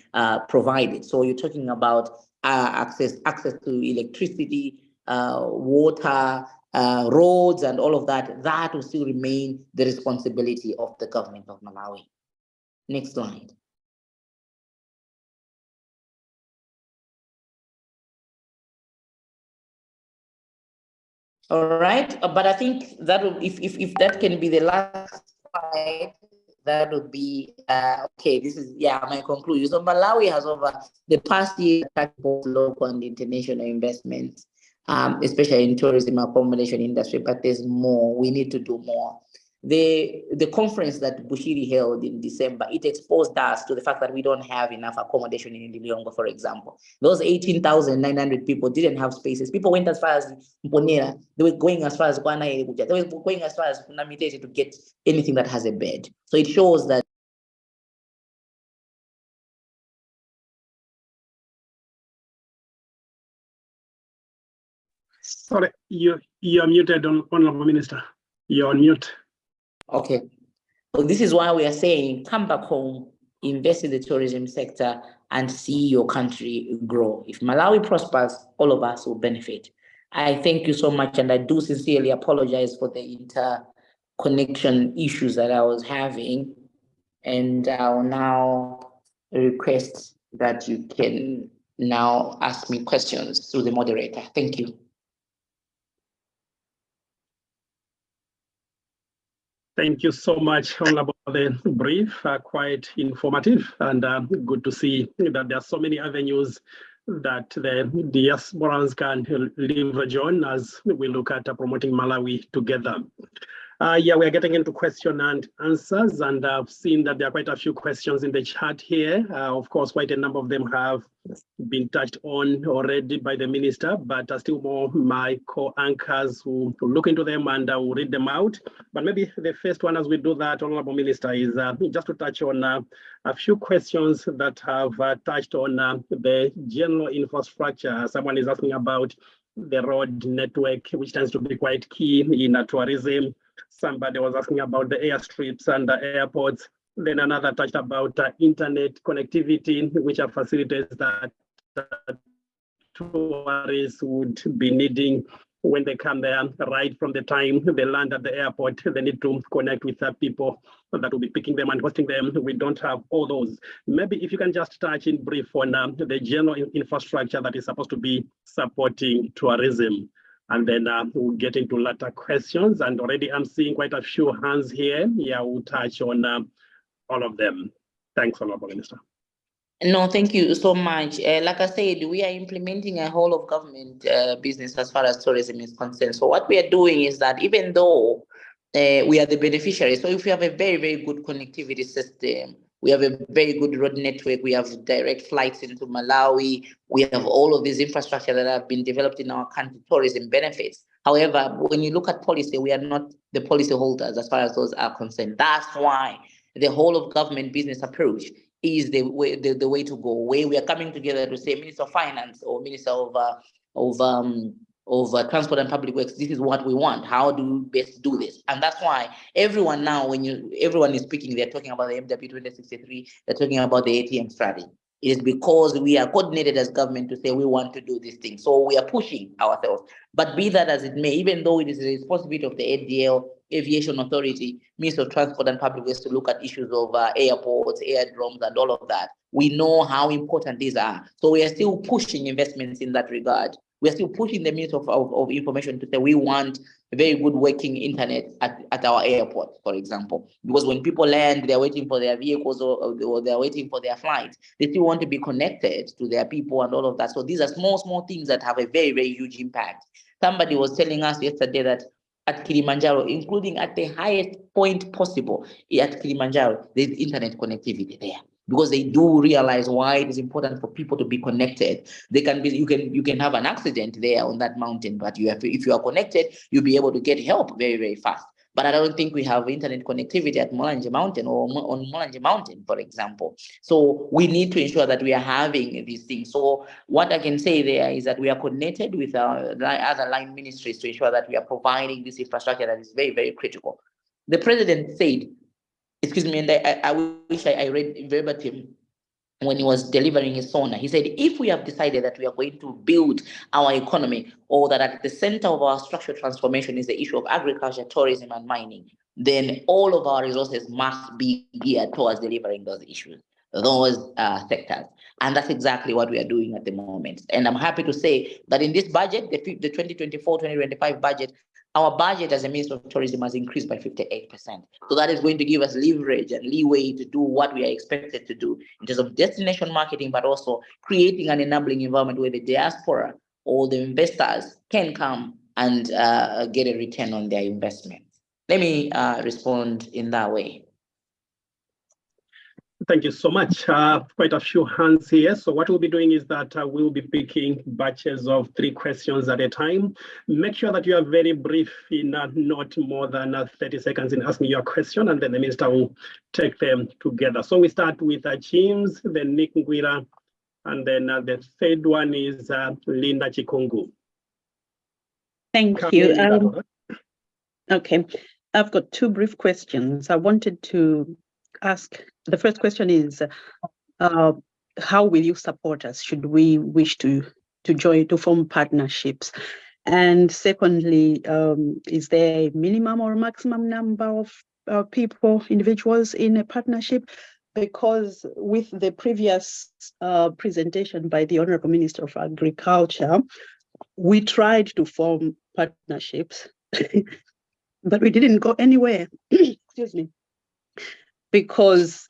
provided. So you're talking about access to electricity, water, roads, and all of that. That will still remain the responsibility of the government of Malawi. Next slide. All right, but I think that will, if that can be the last slide, that would be okay. This is my conclusion. So Malawi has over the past year attracted both local and international investments, especially in tourism accommodation industry. But there's more. We need to do more. The conference that Bushiri held in December, it exposed us to the fact that we don't have enough accommodation in Lilongwe, for example. Those 18,900 people didn't have spaces. People went as far as Mponera. They were going as far as Kwana. They were going as far as Kunamitete to get anything that has a bed. So it shows that. Sorry, you are muted, Honorable Minister. You're on mute. Okay. So this is why we are saying, come back home, invest in the tourism sector, and see your country grow. If Malawi prospers, all of us will benefit. I thank you so much, and I do sincerely apologize for the interconnection issues that I was having. And I'll now request that you can now ask me questions through the moderator. Thank you. Thank you so much, Honorable, for the brief, quite informative, and good to see that there are so many avenues that the diasporans can leverage on as we look at promoting Malawi together. Yeah, we are getting into question and answers, and I've seen that there are quite a few questions in the chat here. Of course, quite a number of them have been touched on already by the minister, but still more my co-anchors who look into them and will read them out. But maybe the first one as we do that, Honorable Minister, is just to touch on a few questions that have touched on the general infrastructure. Someone is asking about the road network, which tends to be quite key in tourism. Somebody was asking about the airstrips and the airports. Then another touched about internet connectivity, which are facilities that tourists would be needing when they come there. Right from the time they land at the airport, they need to connect with people that will be picking them and hosting them. We don't have all those. Maybe if you can just touch in brief on the general infrastructure that is supposed to be supporting tourism. And then we'll get into later questions. And already I'm seeing quite a few hands here. Yeah, we'll touch on all of them. Thanks, Honorable Minister. No, thank you so much. Like I said, we are implementing a whole of government business as far as tourism is concerned. So what we are doing is that even though we are the beneficiary, so if we have a very, very good connectivity system, we have a very good road network, we have direct flights into Malawi, we have all of these infrastructure that have been developed in our country, tourism benefits. However, when you look at policy, we are not the policy holders as far as those are concerned. That's why the whole of government business approach is the way to go, where we are coming together to say, Minister of Finance or Minister of Transport and Public Works, this is what we want. How do we best do this? And that's why everyone now, everyone is speaking, they're talking about the MW 2063, they're talking about the ATM strategy. It is because we are coordinated as government to say we want to do this thing. So we are pushing ourselves. But be that as it may, even though it is the responsibility of the ADL, Aviation Authority, Minister of Transport and Public Works to look at issues of airports, airdromes, and all of that, we know how important these are. So we are still pushing investments in that regard. We are still pushing the Minister of Information to say we want a very good working internet at our airport, for example. Because when people land, they're waiting for their vehicles or they're waiting for their flights. They still want to be connected to their people and all of that. So these are small things that have a very, very huge impact. Somebody was telling us yesterday that at Kilimanjaro, including at the highest point possible at Kilimanjaro, there's internet connectivity there. Because they do realize why it is important for people to be connected. They can be, you can have an accident there on that mountain, but if you are connected, you'll be able to get help very, very fast. But I don't think we have internet connectivity at Mpinganjira Mountain or on Mpinganjira Mountain, for example. So we need to ensure that we are having these things. So what I can say there is that we are coordinated with our other line ministries to ensure that we are providing this infrastructure that is very, very critical. The president said, excuse me, and I wish I read verbatim when he was delivering his SONA. He said, if we have decided that we are going to build our economy, or that at the center of our structural transformation is the issue of agriculture, tourism, and mining, then all of our resources must be geared towards delivering those issues, those sectors. And that's exactly what we are doing at the moment. And I'm happy to say that in this budget, the 2024-2025 budget, our budget as a Minister of Tourism has increased by 58%. So that is going to give us leverage and leeway to do what we are expected to do in terms of destination marketing, but also creating an enabling environment where the diaspora or the investors can come and get a return on their investment. Let me respond in that way. Thank you so much. Quite a few hands here. So what we'll be doing is that we'll be picking batches of 3 questions at a time. Make sure that you are very brief in not more than 30 seconds in asking your question, and then the minister will take them together. So we start with James, then Nick Ngwira, and then the third one is Linda Chikungu. Thank you. Okay, I've got 2 brief questions. I wanted to ask, the first question is, how will you support us should we wish to join, to form partnerships? And secondly, is there a minimum or maximum number of people, individuals in a partnership? Because with the previous presentation by the Honorable Minister of Agriculture, we tried to form partnerships, but we didn't go anywhere. excuse me, because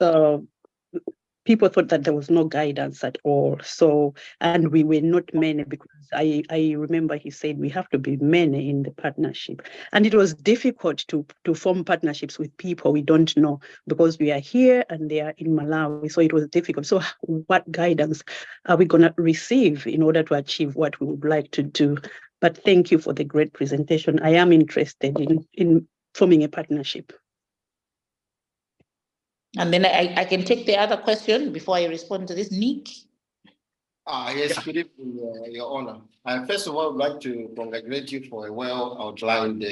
people thought that there was no guidance at all. So, and we were not many, because I remember he said we have to be many in the partnership. And it was difficult to form partnerships with people we don't know, because we are here and they are in Malawi. So it was difficult. So what guidance are we going to receive in order to achieve what we would like to do? But thank you for the great presentation. I am interested in forming a partnership. And then I can take the other question before I respond to this. Nick? Yes, good evening, Your Honor. First of all, I'd like to congratulate you for a well-outlined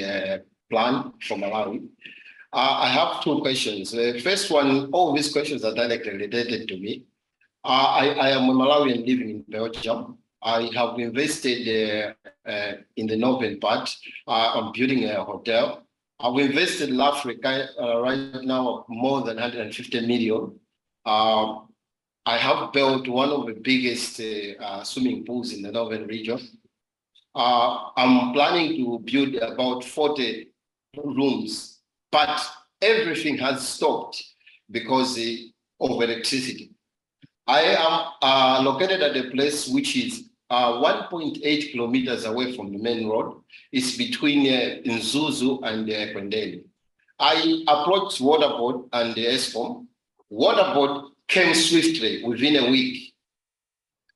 plan for Malawi. I have two questions. The first one, all these questions are directly related to me. I am a Malawian living in Belgium. I have invested in the northern part. I'm building a hotel. I've invested in Africa right now more than 150 million. I have built one of the biggest swimming pools in the northern region. I'm planning to build about 40 rooms, but everything has stopped because of electricity. I am located at a place which is 1.8 kilometers away from the main road. It's between Nzuzu and Kwendeni. I approached Waterboard and the ESCOM. Waterboard came swiftly within a week.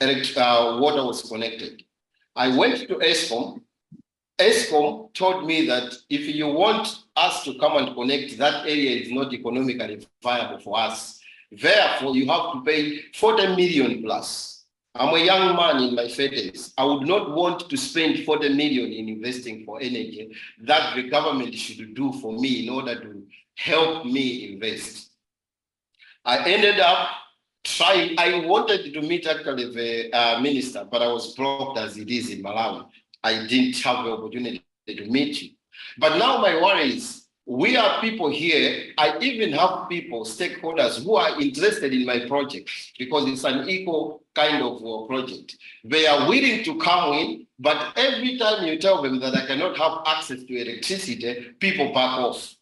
Water was connected. I went to ESCOM. ESCOM told me that if you want us to come and connect, that area is not economically viable for us. Therefore, you have to pay 40 million plus. I'm a young man in my 30s. I would not want to spend 40 million in investing for energy that the government should do for me in order to help me invest. I ended up trying. I wanted to meet actually the minister, but I was blocked as it is in Malawi. I didn't have the opportunity to meet you. But now my worry is, we are people here. I even have people, stakeholders, who are interested in my project because it's an eco kind of project. They are willing to come in, but every time you tell them that I cannot have access to electricity, people back off.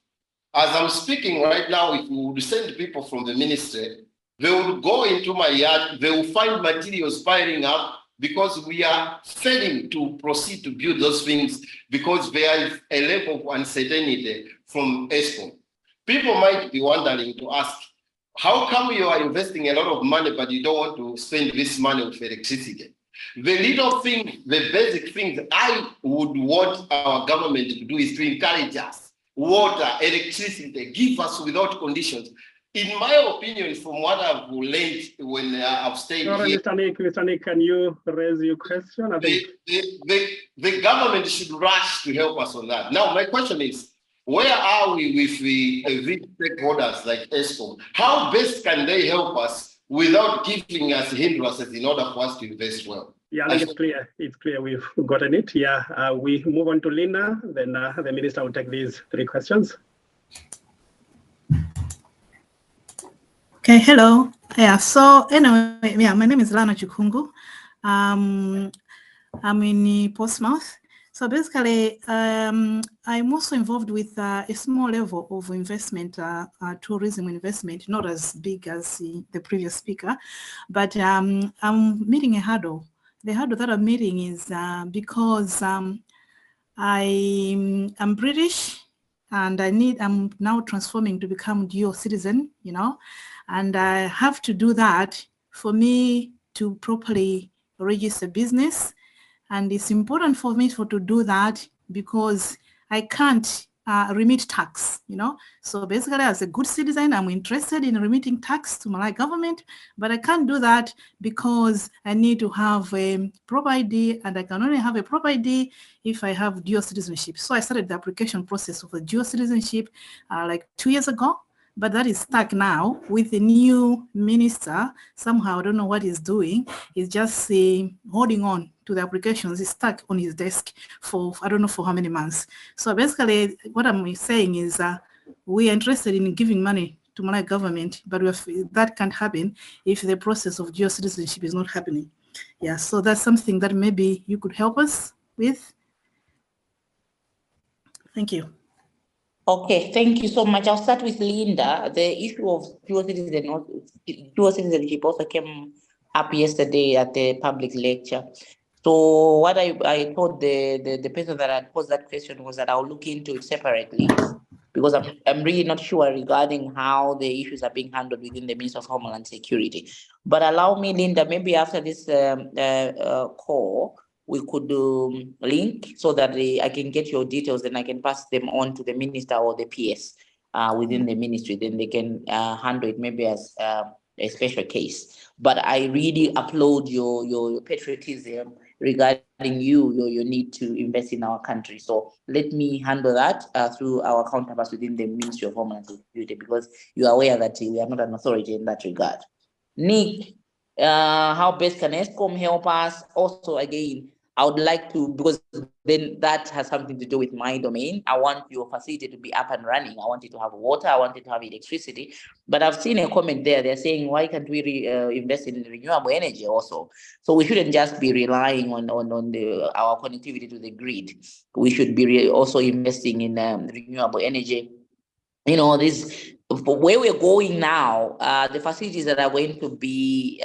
As I'm speaking right now, if we would send people from the ministry, they would go into my yard, they will find materials piling up because we are failing to proceed to build those things because there is a level of uncertainty from ESCOM. People might be wondering to ask, how come you are investing a lot of money, but you don't want to spend this money with electricity? The little thing, the basic things I would want our government to do is to encourage us. Water, electricity, give us without conditions. In my opinion, from what I've learned when I've stayed here, Mr. Nick, can you raise your question? The government should rush to help us on that. Now, my question is, where are we with the stakeholders like ESCOM? How best can they help us without giving us hindrances in order for us to invest well? Yeah, I think it's clear. It's clear we've gotten it. Yeah, we move on to Linda, then the minister will take these three questions. Okay, hello. Yeah, so anyway, yeah, my name is Lana Chikungu. I'm in Portsmouth. So basically, I'm also involved with a small level of investment, tourism investment, not as big as the previous speaker, but I'm meeting a hurdle. The hurdle that I'm meeting is because I'm British and I'm now transforming to become dual citizen, you know, and I have to do that for me to properly register business. And it's important for me to do that because I can't remit tax, you know. So basically, as a good citizen, I'm interested in remitting tax to Malawi government, but I can't do that because I need to have a proper ID, and I can only have a proper ID if I have dual citizenship. So I started the application process of the dual citizenship like 2 years ago. But that is stuck now with the new minister. Somehow, I don't know what he's doing. He's just holding on to the applications. He's stuck on his desk for, I don't know for how many months. So basically, what I'm saying is we are interested in giving money to Malawi government, but that can't happen if the process of dual citizenship is not happening. Yeah, so that's something that maybe you could help us with. Thank you. Okay, thank you so much. I'll start with Linda. The issue of dual citizenship also came up yesterday at the public lecture. So what I told the person that had posed that question was that I'll look into it separately, because I'm really not sure regarding how the issues are being handled within the Ministry of Homeland Security. But allow me, Linda, maybe after this call, we could link so that I can get your details and I can pass them on to the minister or the PS within the ministry. Then they can handle it maybe as a special case. But I really applaud your patriotism regarding your need to invest in our country. So let me handle that through our counterparts within the Ministry of Homeland Security, because you are aware that we are not an authority in that regard. Nick, how best can ESCOM help us? Also, again, I would like to, because then that has something to do with my domain. I want your facility to be up and running. I want it to have water. I want it to have electricity. But I've seen a comment there. They're saying, why can't we invest in renewable energy also? So we shouldn't just be relying on our connectivity to the grid. We should be also investing in renewable energy. You know, where we're going now, the facilities that are going to be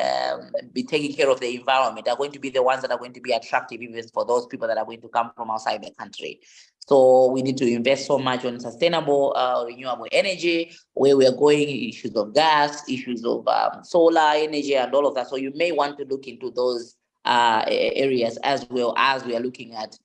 taking care of the environment are going to be the ones that are going to be attractive even for those people that are going to come from outside the country. So we need to invest so much on sustainable renewable energy, where we're going, issues of gas, issues of solar energy and all of that. So you may want to look into those areas, as well as we are looking at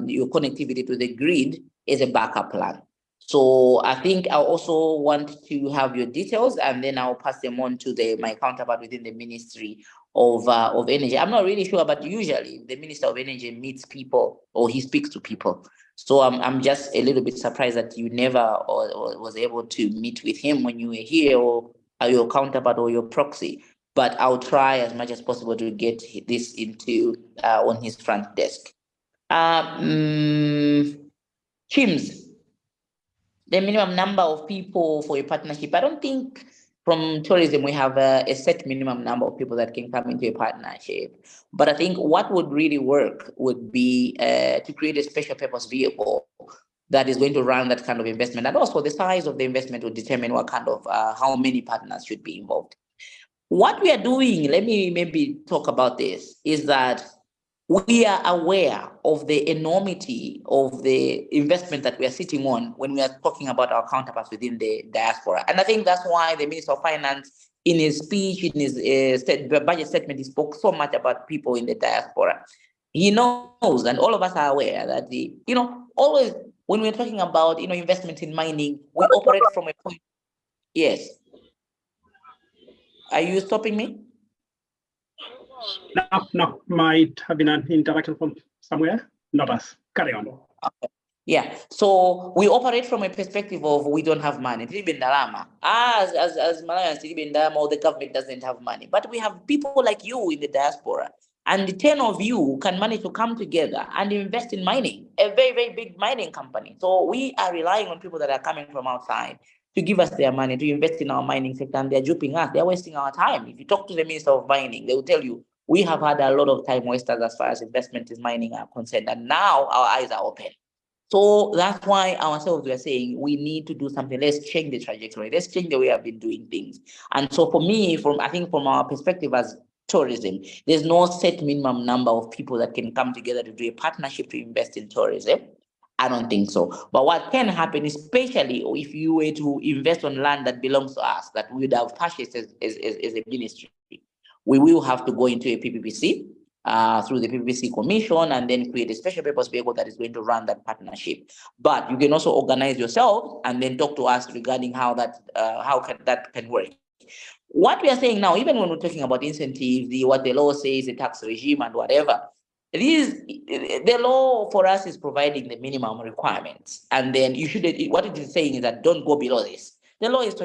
your connectivity to the grid as a backup plan. So I think I also want to have your details, and then I'll pass them on to my counterpart within the Ministry of Energy. I'm not really sure, but usually the Minister of Energy meets people or he speaks to people. So I'm just a little bit surprised that you never or was able to meet with him when you were here, or your counterpart or your proxy. But I'll try as much as possible to get this into on his front desk. Chims. The minimum number of people for a partnership. I don't think from tourism we have a set minimum number of people that can come into a partnership. But I think what would really work would be to create a special purpose vehicle that is going to run that kind of investment. And also the size of the investment will determine what kind of, how many partners should be involved. What we are doing, let me maybe talk about this, is that we are aware of the enormity of the investment that we are sitting on when we are talking about our counterparts within the diaspora. And I think that's why the Minister of Finance, in his speech, in his budget statement, he spoke so much about people in the diaspora. He knows, and all of us are aware that always when we're talking about investment in mining, we operate from a point. Yes. Are you stopping me? No, might have been an interaction from somewhere. Not us. Carry on. Okay. Yeah, so we operate from a perspective of we don't have money. As Malawi, the government doesn't have money. But we have people like you in the diaspora, and the 10 of you can manage to come together and invest in mining, a very, very big mining company. So we are relying on people that are coming from outside to give us their money to invest in our mining sector, and they're duping us. They're wasting our time. If you talk to the Minister of Mining, they will tell you, we have had a lot of time wasters as far as investment in mining are concerned, and now our eyes are open. So that's why ourselves, we are saying we need to do something. Let's change the trajectory. Let's change the way I've been doing things. And so for me, I think from our perspective as tourism, there's no set minimum number of people that can come together to do a partnership to invest in tourism. I don't think so. But what can happen, especially if you were to invest on land that belongs to us, that we would have purchased as a ministry, we will have to go into a PPPC through the PPPC Commission, and then create a special purpose vehicle that is going to run that partnership. But you can also organize yourself and then talk to us regarding how that can work. What we are saying now, even when we're talking about incentives, what the law says, the tax regime and whatever, the law for us is providing the minimum requirements, and then what it is saying is that don't go below this. The law is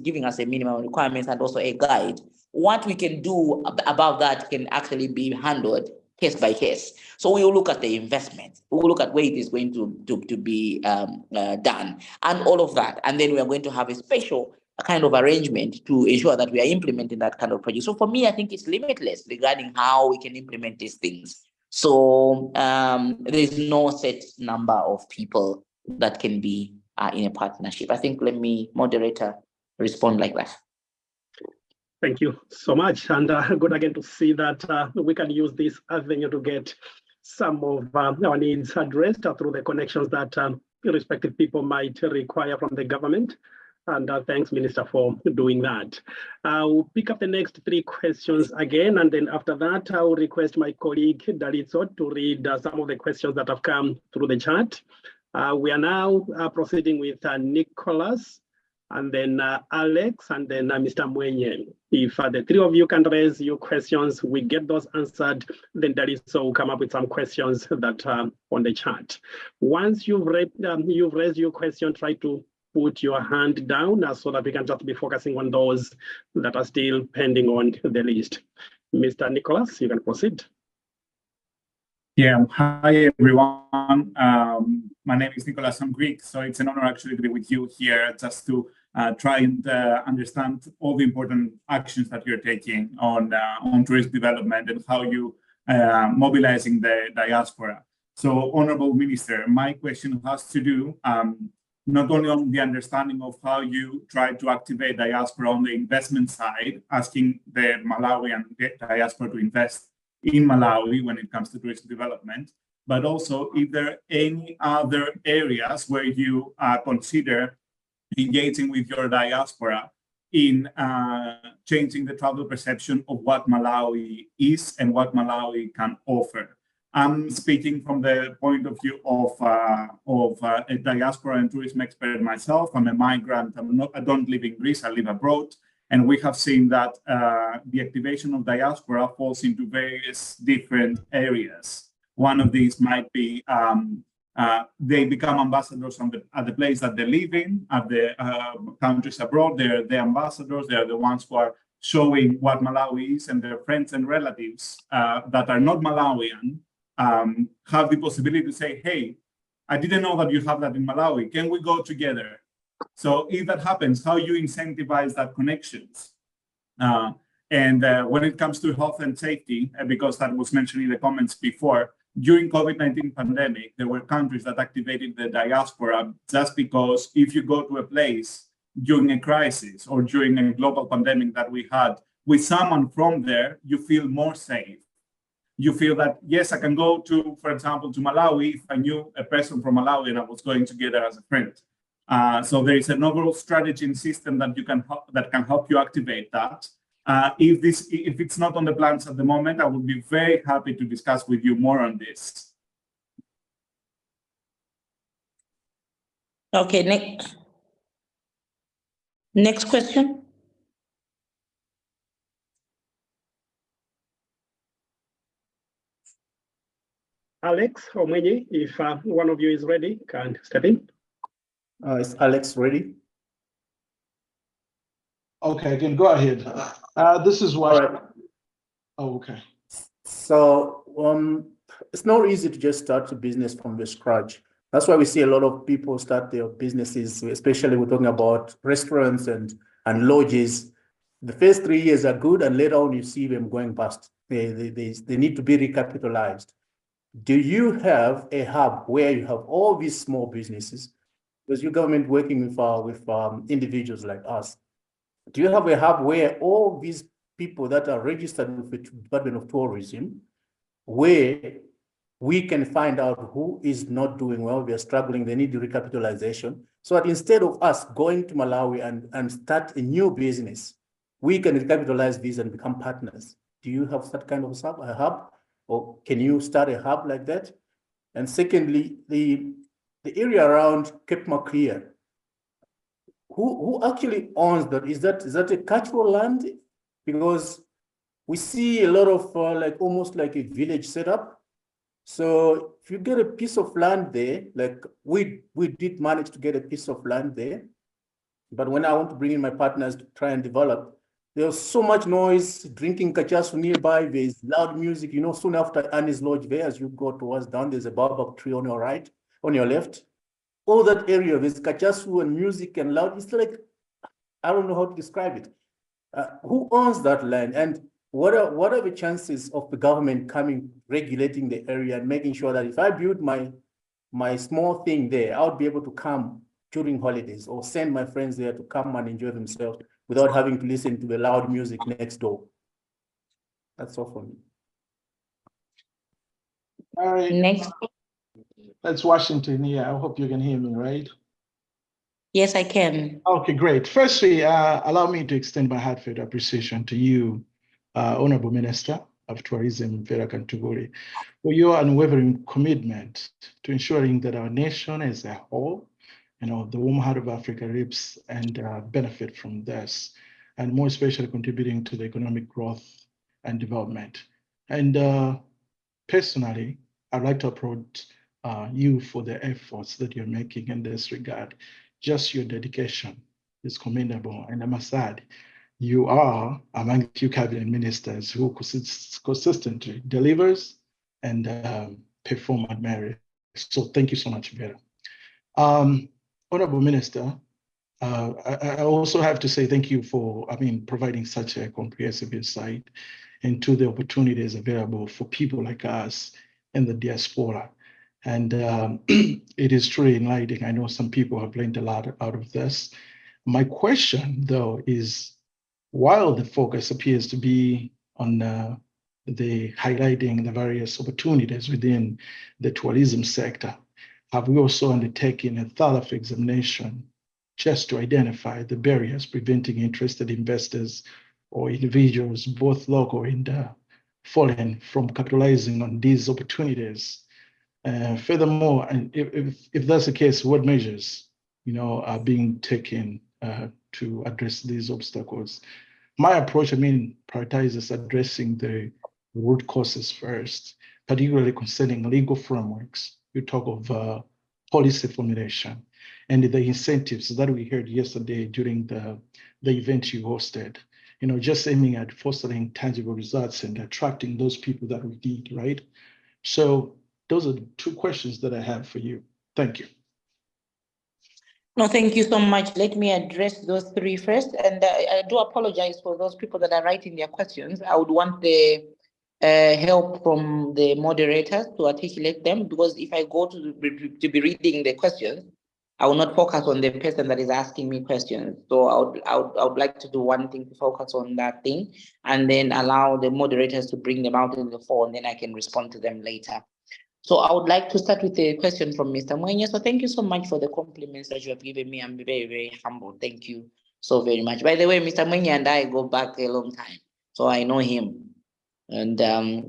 giving us a minimum requirements and also a guide. What we can do above that can actually be handled case by case. So we will look at the investment. We will look at where it is going to be done and all of that. And then we are going to have a special kind of arrangement to ensure that we are implementing that kind of project. So for me, I think it's limitless regarding how we can implement these things. So there is no set number of people that can be in a partnership. I think let me, moderator, respond like that. Thank you so much. And good again to see that we can use this avenue to get some of our needs addressed through the connections that respective people might require from the government. And thanks, Minister, for doing that. We'll pick up the next 3 questions again. And then after that, I will request my colleague Dalitso to read some of the questions that have come through the chat. We are now proceeding with Nicholas, and then Alex, and then Mr. Mwenye. If the 3 of you can raise your questions, we get those answered, then Dalitso will come up with some questions that are on the chat. Once you've raised your question, try to put your hand down so that we can just be focusing on those that are still pending on the list. Mr. Nicholas, you can proceed. Yeah, hi everyone. My name is Nicholas, I'm Greek, so it's an honor actually to be with you here just to try and understand all the important actions that you're taking on tourism development and how you mobilizing the diaspora. So, Honorable Minister, my question has to do not only on the understanding of how you try to activate diaspora on the investment side, asking the Malawian diaspora to invest in Malawi when it comes to tourism development, but also if there are any other areas where you consider engaging with your diaspora in changing the travel perception of what Malawi is and what Malawi can offer. I'm speaking from the point of view of a diaspora and tourism expert myself. I'm a migrant. I don't live in Greece. I live abroad. And we have seen that the activation of diaspora falls into various different areas. One of these might be they become ambassadors at the place that they live in, at the countries abroad. They're the ambassadors. They're the ones who are showing what Malawi is, and their friends and relatives that are not Malawian have the possibility to say, hey, I didn't know that you have that in Malawi. Can we go together? So if that happens, how you incentivize that connections? And when it comes to health and safety, because that was mentioned in the comments before, during COVID-19 pandemic, there were countries that activated the diaspora just because if you go to a place during a crisis or during a global pandemic that we had with someone from there, you feel more safe. You feel that, yes, I can go to, for example, to Malawi if I knew a person from Malawi and I was going together as a friend. So there is an overall strategy and system that can help you activate that. If it's not on the plans at the moment, I would be very happy to discuss with you more on this. Okay, next question. Alex or Mwenye, if one of you is ready, can step in. Is Alex ready? Okay, again, go ahead. This is what. All right. Oh, okay. So it's not easy to just start a business from the scratch. That's why we see a lot of people start their businesses, especially we're talking about restaurants and lodges. The first 3 years are good, and later on you see them going bust. They need to be recapitalized. Do you have a hub where you have all these small businesses? Because your government working with individuals like us. Do you have a hub where all these people that are registered with the Department of Tourism, where we can find out who is not doing well, they're struggling, they need recapitalization, so that instead of us going to Malawi and start a new business, we can recapitalize these and become partners? Do you have that kind of a hub? Or can you start a hub like that? And secondly, the area around Cape Maclear, who actually owns that? Is that a cultural land? Because we see a lot of almost like a village setup. So if you get a piece of land there, like we did manage to get a piece of land there, but when I want to bring in my partners to try and develop, there's so much noise, drinking kachasu nearby, there's loud music, soon after Annie's Lodge there, as you go towards down, there's a baobab tree on your right, on your left. All that area, there's kachasu and music and loud, it's like, I don't know how to describe it. Who owns that land? And what are the chances of the government coming, regulating the area and making sure that if I build my small thing there, I would be able to come during holidays, or send my friends there to come and enjoy themselves without having to listen to the loud music next door. That's all for me. All right. Next. That's Washington. Yeah, I hope you can hear me, right? Yes, I can. Okay, great. Firstly, allow me to extend my heartfelt appreciation to you, Honorable Minister of Tourism, Vera Kamtukule, for your unwavering commitment to ensuring that our nation as a whole, the warm heart of Africa reaps and benefit from this, and more especially contributing to the economic growth and development. And personally, I'd like to applaud you for the efforts that you're making in this regard. Just your dedication is commendable. And I must add, you are among the few cabinet ministers who consistently delivers and perform at merit. So thank you so much, Vera. Honorable Minister, I also have to say thank you for, providing such a comprehensive insight into the opportunities available for people like us in the diaspora. And it is truly enlightening. I know some people have learned a lot out of this. My question, though, is while the focus appears to be on the highlighting the various opportunities within the tourism sector, have we also undertaken a thorough examination just to identify the barriers preventing interested investors or individuals, both local and foreign, from capitalizing on these opportunities? Furthermore, and if that's the case, what measures are being taken to address these obstacles? My approach, prioritizes addressing the root causes first, particularly concerning legal frameworks. You talk of policy formulation and the incentives that we heard yesterday during the event you hosted. Just aiming at fostering tangible results and attracting those people that we need, right? So those are the two questions that I have for you. Thank you. No, thank you so much. Let me address those three first. And I do apologize for those people that are writing their questions. I would want the help from the moderators to articulate them, because if I go to be reading the questions, I will not focus on the person that is asking me questions. So I would like to do one thing to focus on that thing, and then allow the moderators to bring them out in the floor, and then I can respond to them later. So I would like to start with a question from Mr. Mwenye. So thank you so much for the compliments that you have given me. I'm very, very humble. Thank you so very much. By the way, Mr. Mwenye and I go back a long time, so I know him. And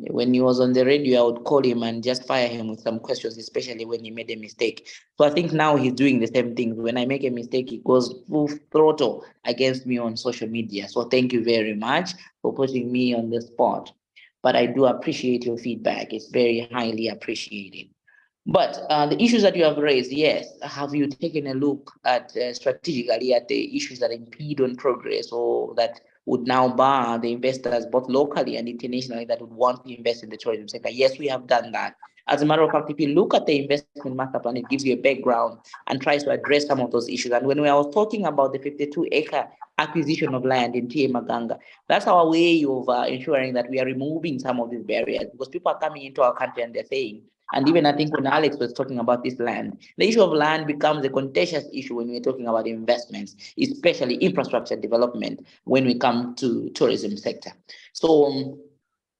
when he was on the radio, I would call him and just fire him with some questions, especially when he made a mistake. So I think now he's doing the same thing. When I make a mistake, he goes full throttle against me on social media. So thank you very much for putting me on the spot. But I do appreciate your feedback. It's very highly appreciated. But the issues that you have raised, yes, have you taken a look at strategically at the issues that impede on progress, or that would now bar the investors both locally and internationally that would want to invest in the tourism sector? Yes, we have done that. As a matter of fact, if you look at the investment master plan, it gives you a background and tries to address some of those issues. And when I was talking about the 52-acre acquisition of land in T.A. Maganga, that's our way of ensuring that we are removing some of these barriers, because people are coming into our country and they're saying, and even I think when Alex was talking about this land, the issue of land becomes a contentious issue when we're talking about investments, especially infrastructure development, when we come to tourism sector. So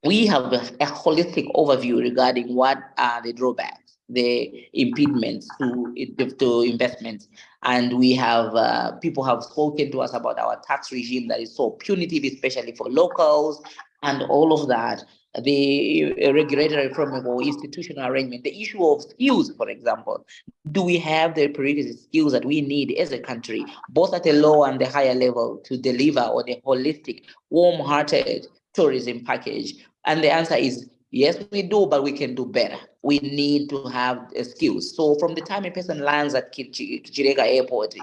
we have a holistic overview regarding what are the drawbacks, the impediments to investments. And we have, people have spoken to us about our tax regime that is so punitive, especially for locals, and all of that. The regulatory framework or institutional arrangement, the issue of skills, for example. Do we have the prerequisite skills that we need as a country, both at a lower and the higher level, to deliver on a holistic, warm-hearted tourism package? And the answer is yes, we do, but we can do better. We need to have skills. So from the time a person lands at Kirega Airport,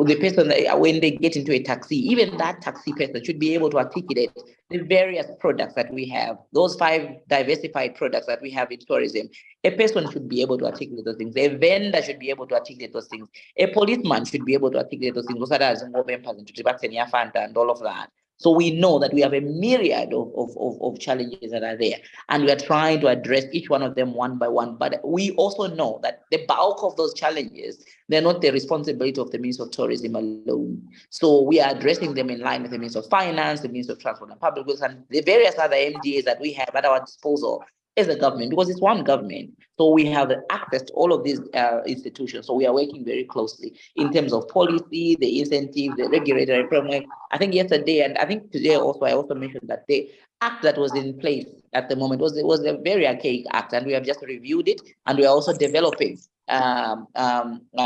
the person, when they get into a taxi, even that taxi person should be able to articulate the various products that we have, those 5 diversified products that we have in tourism. A person should be able to articulate those things. A vendor should be able to articulate those things. A policeman should be able to articulate those things, and all of that. So we know that we have a myriad of challenges that are there, and we are trying to address each one of them one by one. But we also know that the bulk of those challenges, they're not the responsibility of the Ministry of Tourism alone. So we are addressing them in line with the Ministry of Finance, the Ministry of Transport and Public Works, and the various other MDAs that we have at our disposal as a government, because it's one government. So we have access to all of these institutions. So we are working very closely in terms of policy, the incentives, the regulatory framework. I think yesterday, and I think today also, I also mentioned that the act that was in place at the moment was a very archaic act, and we have just reviewed it, and we are also developing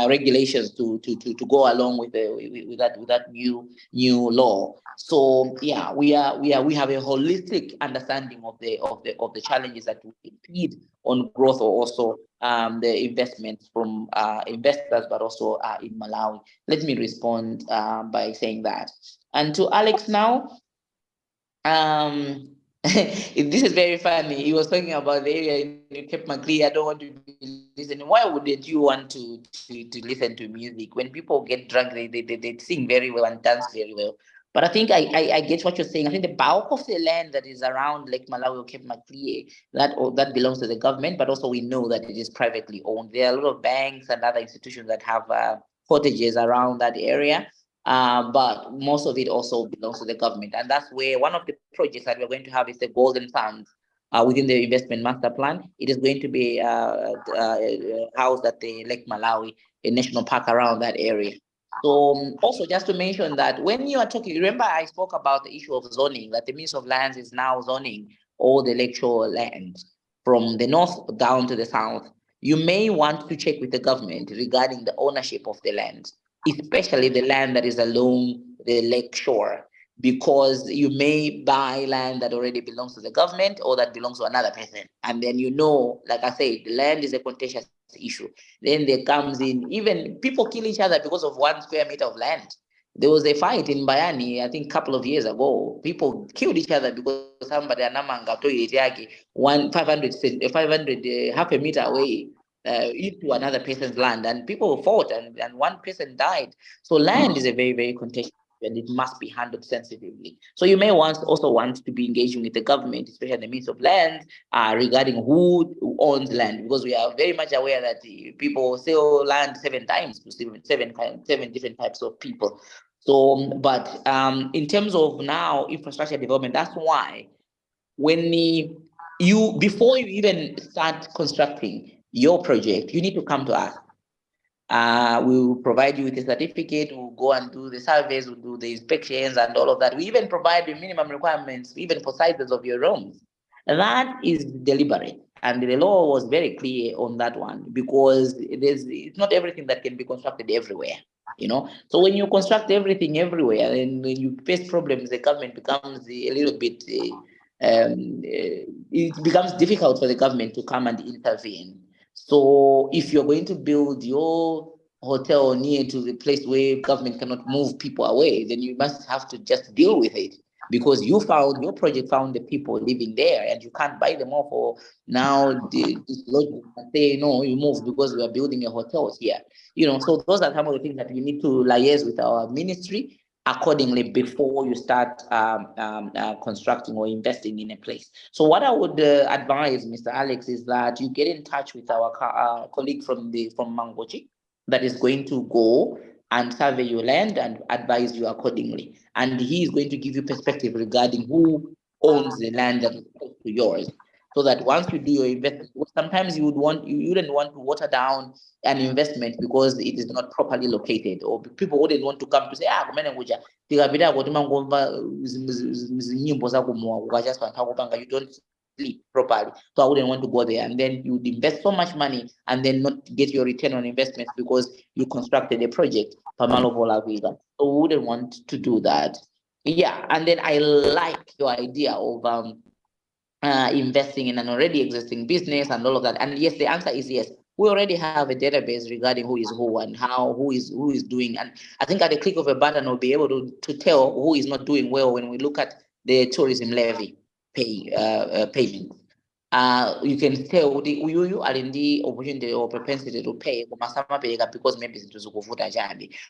regulations to go along with that new law. So yeah, we have a holistic understanding of the challenges that will impede on growth, or also the investments from investors, but also in Malawi. Let me respond by saying that. And to Alex now, this is very funny. He was talking about the area in Cape Macleay. I don't want to be listening. Why wouldn't you want to listen to music? When people get drunk, they sing very well and dance very well. But I think I get what you're saying. I think the bulk of the land that is around Lake Malawi or Cape Macleay, that belongs to the government, but also we know that it is privately owned. There are a lot of banks and other institutions that have cottages around that area. But most of it also belongs to the government. And that's where one of the projects that we're going to have is the Golden Funds within the investment master plan. It is going to be housed at the Lake Malawi, a national park around that area. So also just to mention that when you are talking, remember I spoke about the issue of zoning, that the Ministry of Lands is now zoning all the lakeshore land from the north down to the south. You may want to check with the government regarding the ownership of the land, especially the land that is along the lake shore, because you may buy land that already belongs to the government or that belongs to another person. And then, like I said, the land is a contentious issue. Then there comes in, even people kill each other because of 1 square meter of land. There was a fight in Bayani, I think a couple of years ago. People killed each other because somebody anamanga toilet yake 500 half a meter away into another person's land, and people fought, and one person died. So land is a very, very contentious, and it must be handled sensitively. So you may also want to be engaging with the government, especially the Ministry of Land, regarding who owns land, because we are very much aware that people sell land 7 times to seven different types of people. So, but in terms of now infrastructure development, that's why when before you even start constructing your project, you need to come to us. We will provide you with a certificate. We'll go and do the surveys, we'll do the inspections and all of that. We even provide the minimum requirements, even for sizes of your rooms. And that is deliberate. And the law was very clear on that one, because it's not everything that can be constructed everywhere. So when you construct everything everywhere, and when you face problems, the government becomes a little bit, it becomes difficult for the government to come and intervene. So if you're going to build your hotel near to the place where government cannot move people away, then you must have to just deal with it, because your project found the people living there, and you can't buy them off. Or now this logic say, no, you move because we are building a hotel here. So those are some of the things that you need to liaise with our ministry accordingly before you start constructing or investing in a place. So what I would advise, Mr. Alex, is that you get in touch with our colleague from Mangochi that is going to go and survey your land and advise you accordingly. And he is going to give you perspective regarding who owns the land that is close to yours. So that once you do your investment, sometimes you wouldn't want to water down an investment because it is not properly located, or people wouldn't want to come to say, you don't sleep properly. So I wouldn't want to go there. And then you would invest so much money and then not get your return on investments because you constructed a project. So we wouldn't want to do that. Yeah, and then I like your idea of investing in an already existing business and all of that. And yes, the answer is yes. We already have a database regarding who is who and who is doing. And I think at the click of a button, we'll be able to tell who is not doing well when we look at the tourism levy payment. you can tell you are in the opportunity or propensity to pay because maybe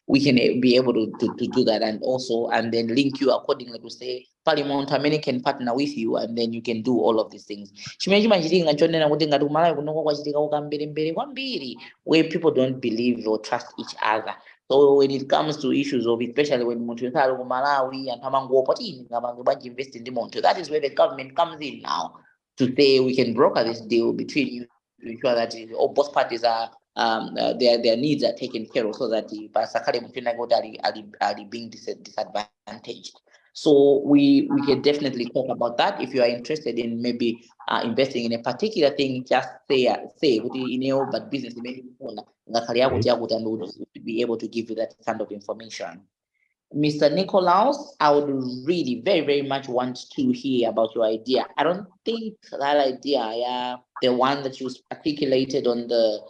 we can be able to do that, and then link you accordingly to say Parliament many can partner with you, and then you can do all of these things. Where people don't believe or trust each other. So when it comes to issues of, especially when Malawi and invest in the Monte, that is where the government comes in now to say we can broker this deal between you to ensure that both parties are their needs are taken care of, so that the are being disadvantaged. So we can definitely talk about that. If you are interested in maybe investing in a particular thing, just say but business be able to give you that kind of information. Mr. Nicolaus, I would really very, very much want to hear about your idea. I don't think that idea, the one that you articulated on the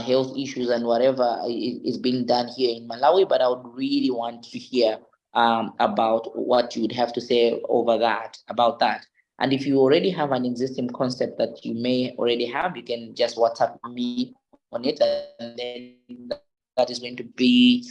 health issues and whatever is being done here in Malawi, but I would really want to hear about what you would have to say about that. And if you already have an existing concept that you may already have, you can just WhatsApp me on it, and then that is going to be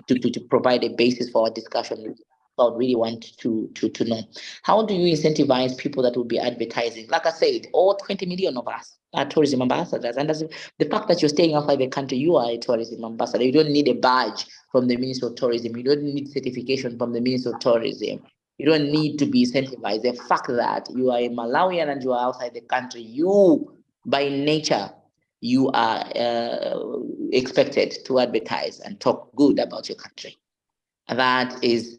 to provide a basis for our discussion. I would really want to know, how do you incentivize people that will be advertising? Like I said, all 20 million of us are tourism ambassadors, and the fact that you're staying outside the country, you are a tourism ambassador. You don't need a badge from the Ministry of Tourism. You don't need certification from the Ministry of Tourism. You don't need to be incentivized. The fact that you are a Malawian and you are outside the country, you, by nature, you are expected to advertise and talk good about your country. That is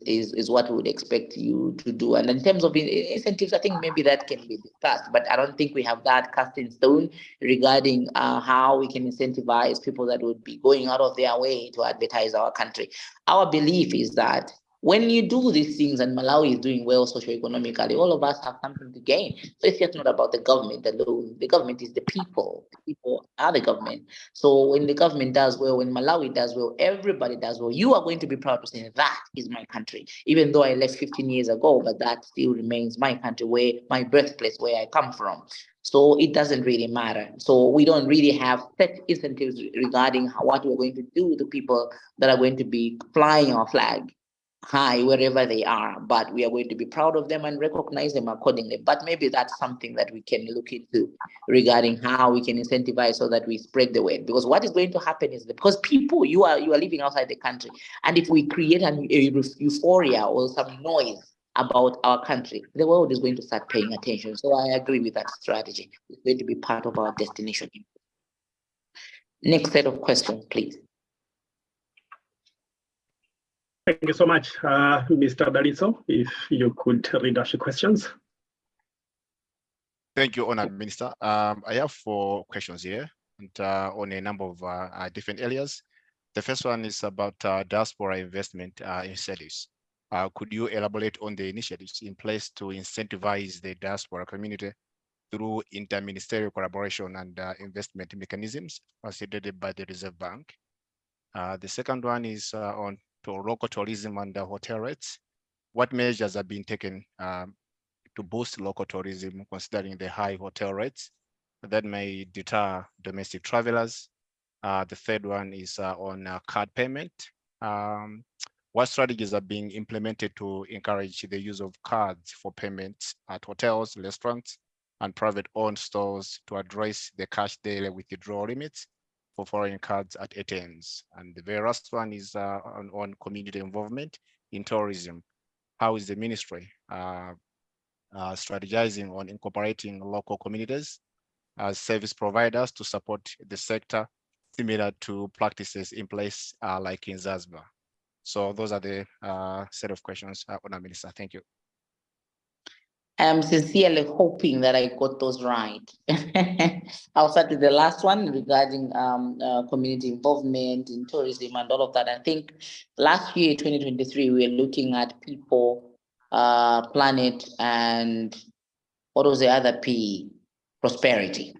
what we would expect you to do. And in terms of incentives, I think maybe that can be discussed, but I don't think we have that cast in stone regarding how we can incentivize people that would be going out of their way to advertise our country. Our belief is that when you do these things, and Malawi is doing well socioeconomically, all of us have something to gain. So it's just not about the government alone. The government is the people. The people are the government. So when the government does well, when Malawi does well, everybody does well. You are going to be proud to say that is my country. Even though I left 15 years ago, but that still remains my country, where my birthplace, where I come from. So it doesn't really matter. So we don't really have set incentives regarding what we're going to do to people that are going to be flying our flag high wherever they are, but we are going to be proud of them and recognize them accordingly. But maybe that's something that we can look into regarding how we can incentivize so that we spread the word. Because what is going to happen is that because people, you are living outside the country, and if we create a euphoria or some noise about our country, the world is going to start paying attention. So I agree with that strategy. It's going to be part of our destination. Next set of questions, please. Thank you so much, Mr. Dalitso. If you could read out your questions. Thank you, Honored Minister. I have 4 questions here, and on a number of different areas. The first one is about diaspora investment incentives. Could you elaborate on the initiatives in place to incentivize the diaspora community through interministerial collaboration and investment mechanisms facilitated by the Reserve Bank? The second one is on local tourism and hotel rates. What measures have been taken to boost local tourism, considering the high hotel rates that may deter domestic travelers? The third one is on card payment. What strategies are being implemented to encourage the use of cards for payments at hotels, restaurants, and private-owned stores to address the cash daily withdrawal limits for foreign cards at ATMs? And the very last one is on community involvement in tourism. How is the ministry strategizing on incorporating local communities as service providers to support the sector, similar to practices in place like in Zanzibar? So those are the set of questions, Honourable Minister. Thank you. I'm sincerely hoping that I got those right. I'll start with the last one regarding community involvement in tourism and all of that. I think last year, 2023, we were looking at people, planet, and what was the other P? Prosperity.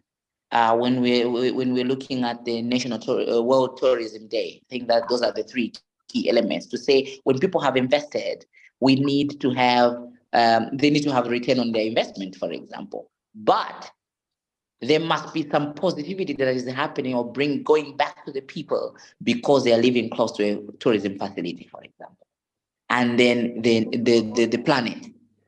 When we're looking at the National World Tourism Day, I think that those are the 3 key elements to say when people have invested, we need to have they need to have a return on their investment, for example. But there must be some positivity that is happening or going back to the people because they are living close to a tourism facility, for example. And then the planet.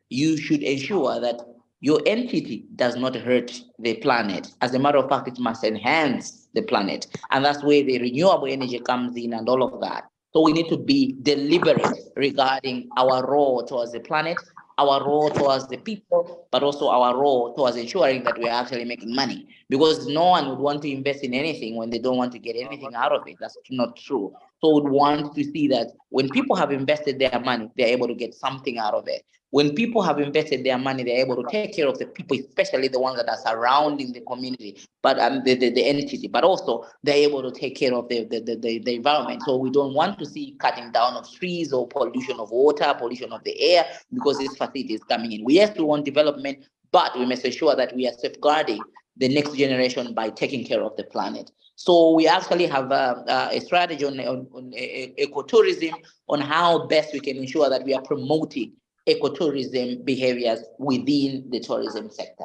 You should ensure that your entity does not hurt the planet. As a matter of fact, it must enhance the planet. And that's where the renewable energy comes in and all of that. So we need to be deliberate regarding our role towards the planet, our role towards the people, but also our role towards ensuring that we are actually making money. Because no one would want to invest in anything when they don't want to get anything out of it. That's not true. So we want to see that when people have invested their money, they're able to get something out of it. When people have invested their money, they're able to take care of the people, especially the ones that are surrounding the community, but the entity, but also they're able to take care of the environment. So we don't want to see cutting down of trees or pollution of water, pollution of the air, because this facility is coming in. Yes, we want development, but we must ensure that we are safeguarding the next generation by taking care of the planet. So we actually have a strategy on ecotourism, on how best we can ensure that we are promoting ecotourism behaviors within the tourism sector.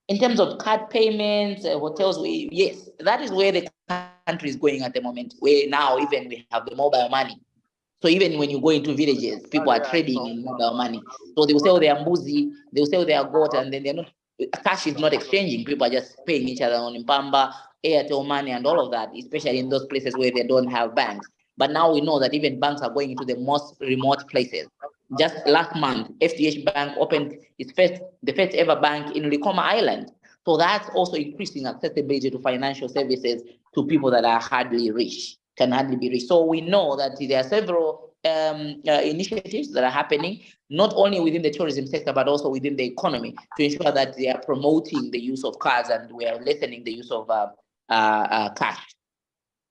In terms of card payments, hotels, yes, that is where the country is going at the moment, where now even we have the mobile money. So even when you go into villages, people are trading in mobile money. So they will sell their mbuzi, they will sell their goat, and then they're not, cash is not exchanging. People are just paying each other on Mpamba, Airtel money, and all of that, especially in those places where they don't have banks. But now we know that even banks are going into the most remote places. Just last month, FDH Bank opened the first ever bank in Likoma Island. So that's also increasing accessibility to financial services to people that are hardly rich, can hardly be reached. So we know that there are several initiatives that are happening, not only within the tourism sector, but also within the economy, to ensure that they are promoting the use of cards and we are lessening the use of cash.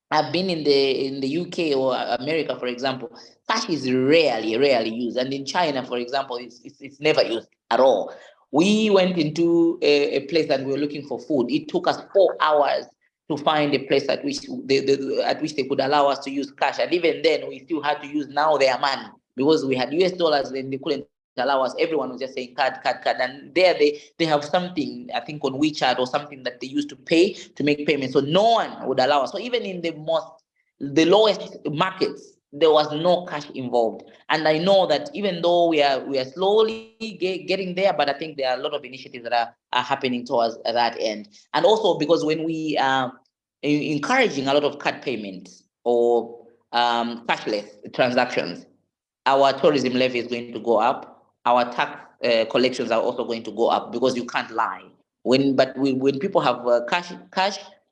I've been in the UK or America, for example, cash is rarely used. And in China, for example, it's never used at all. We went into a place that we were looking for food. It took us 4 hours to find a place at which they could allow us to use cash. And even then, we still had to use now their money because we had US dollars and they couldn't allow us. Everyone was just saying card. And there they have something, I think on WeChat or something that they used to pay to make payments. So no one would allow us. So even in the lowest markets, there was no cash involved. And I know that even though we are slowly getting there, but I think there are a lot of initiatives that are happening towards that end. And also because when we are encouraging a lot of card payments or cashless transactions, our tourism levy is going to go up. Our tax collections are also going to go up because you can't lie. When people have cash,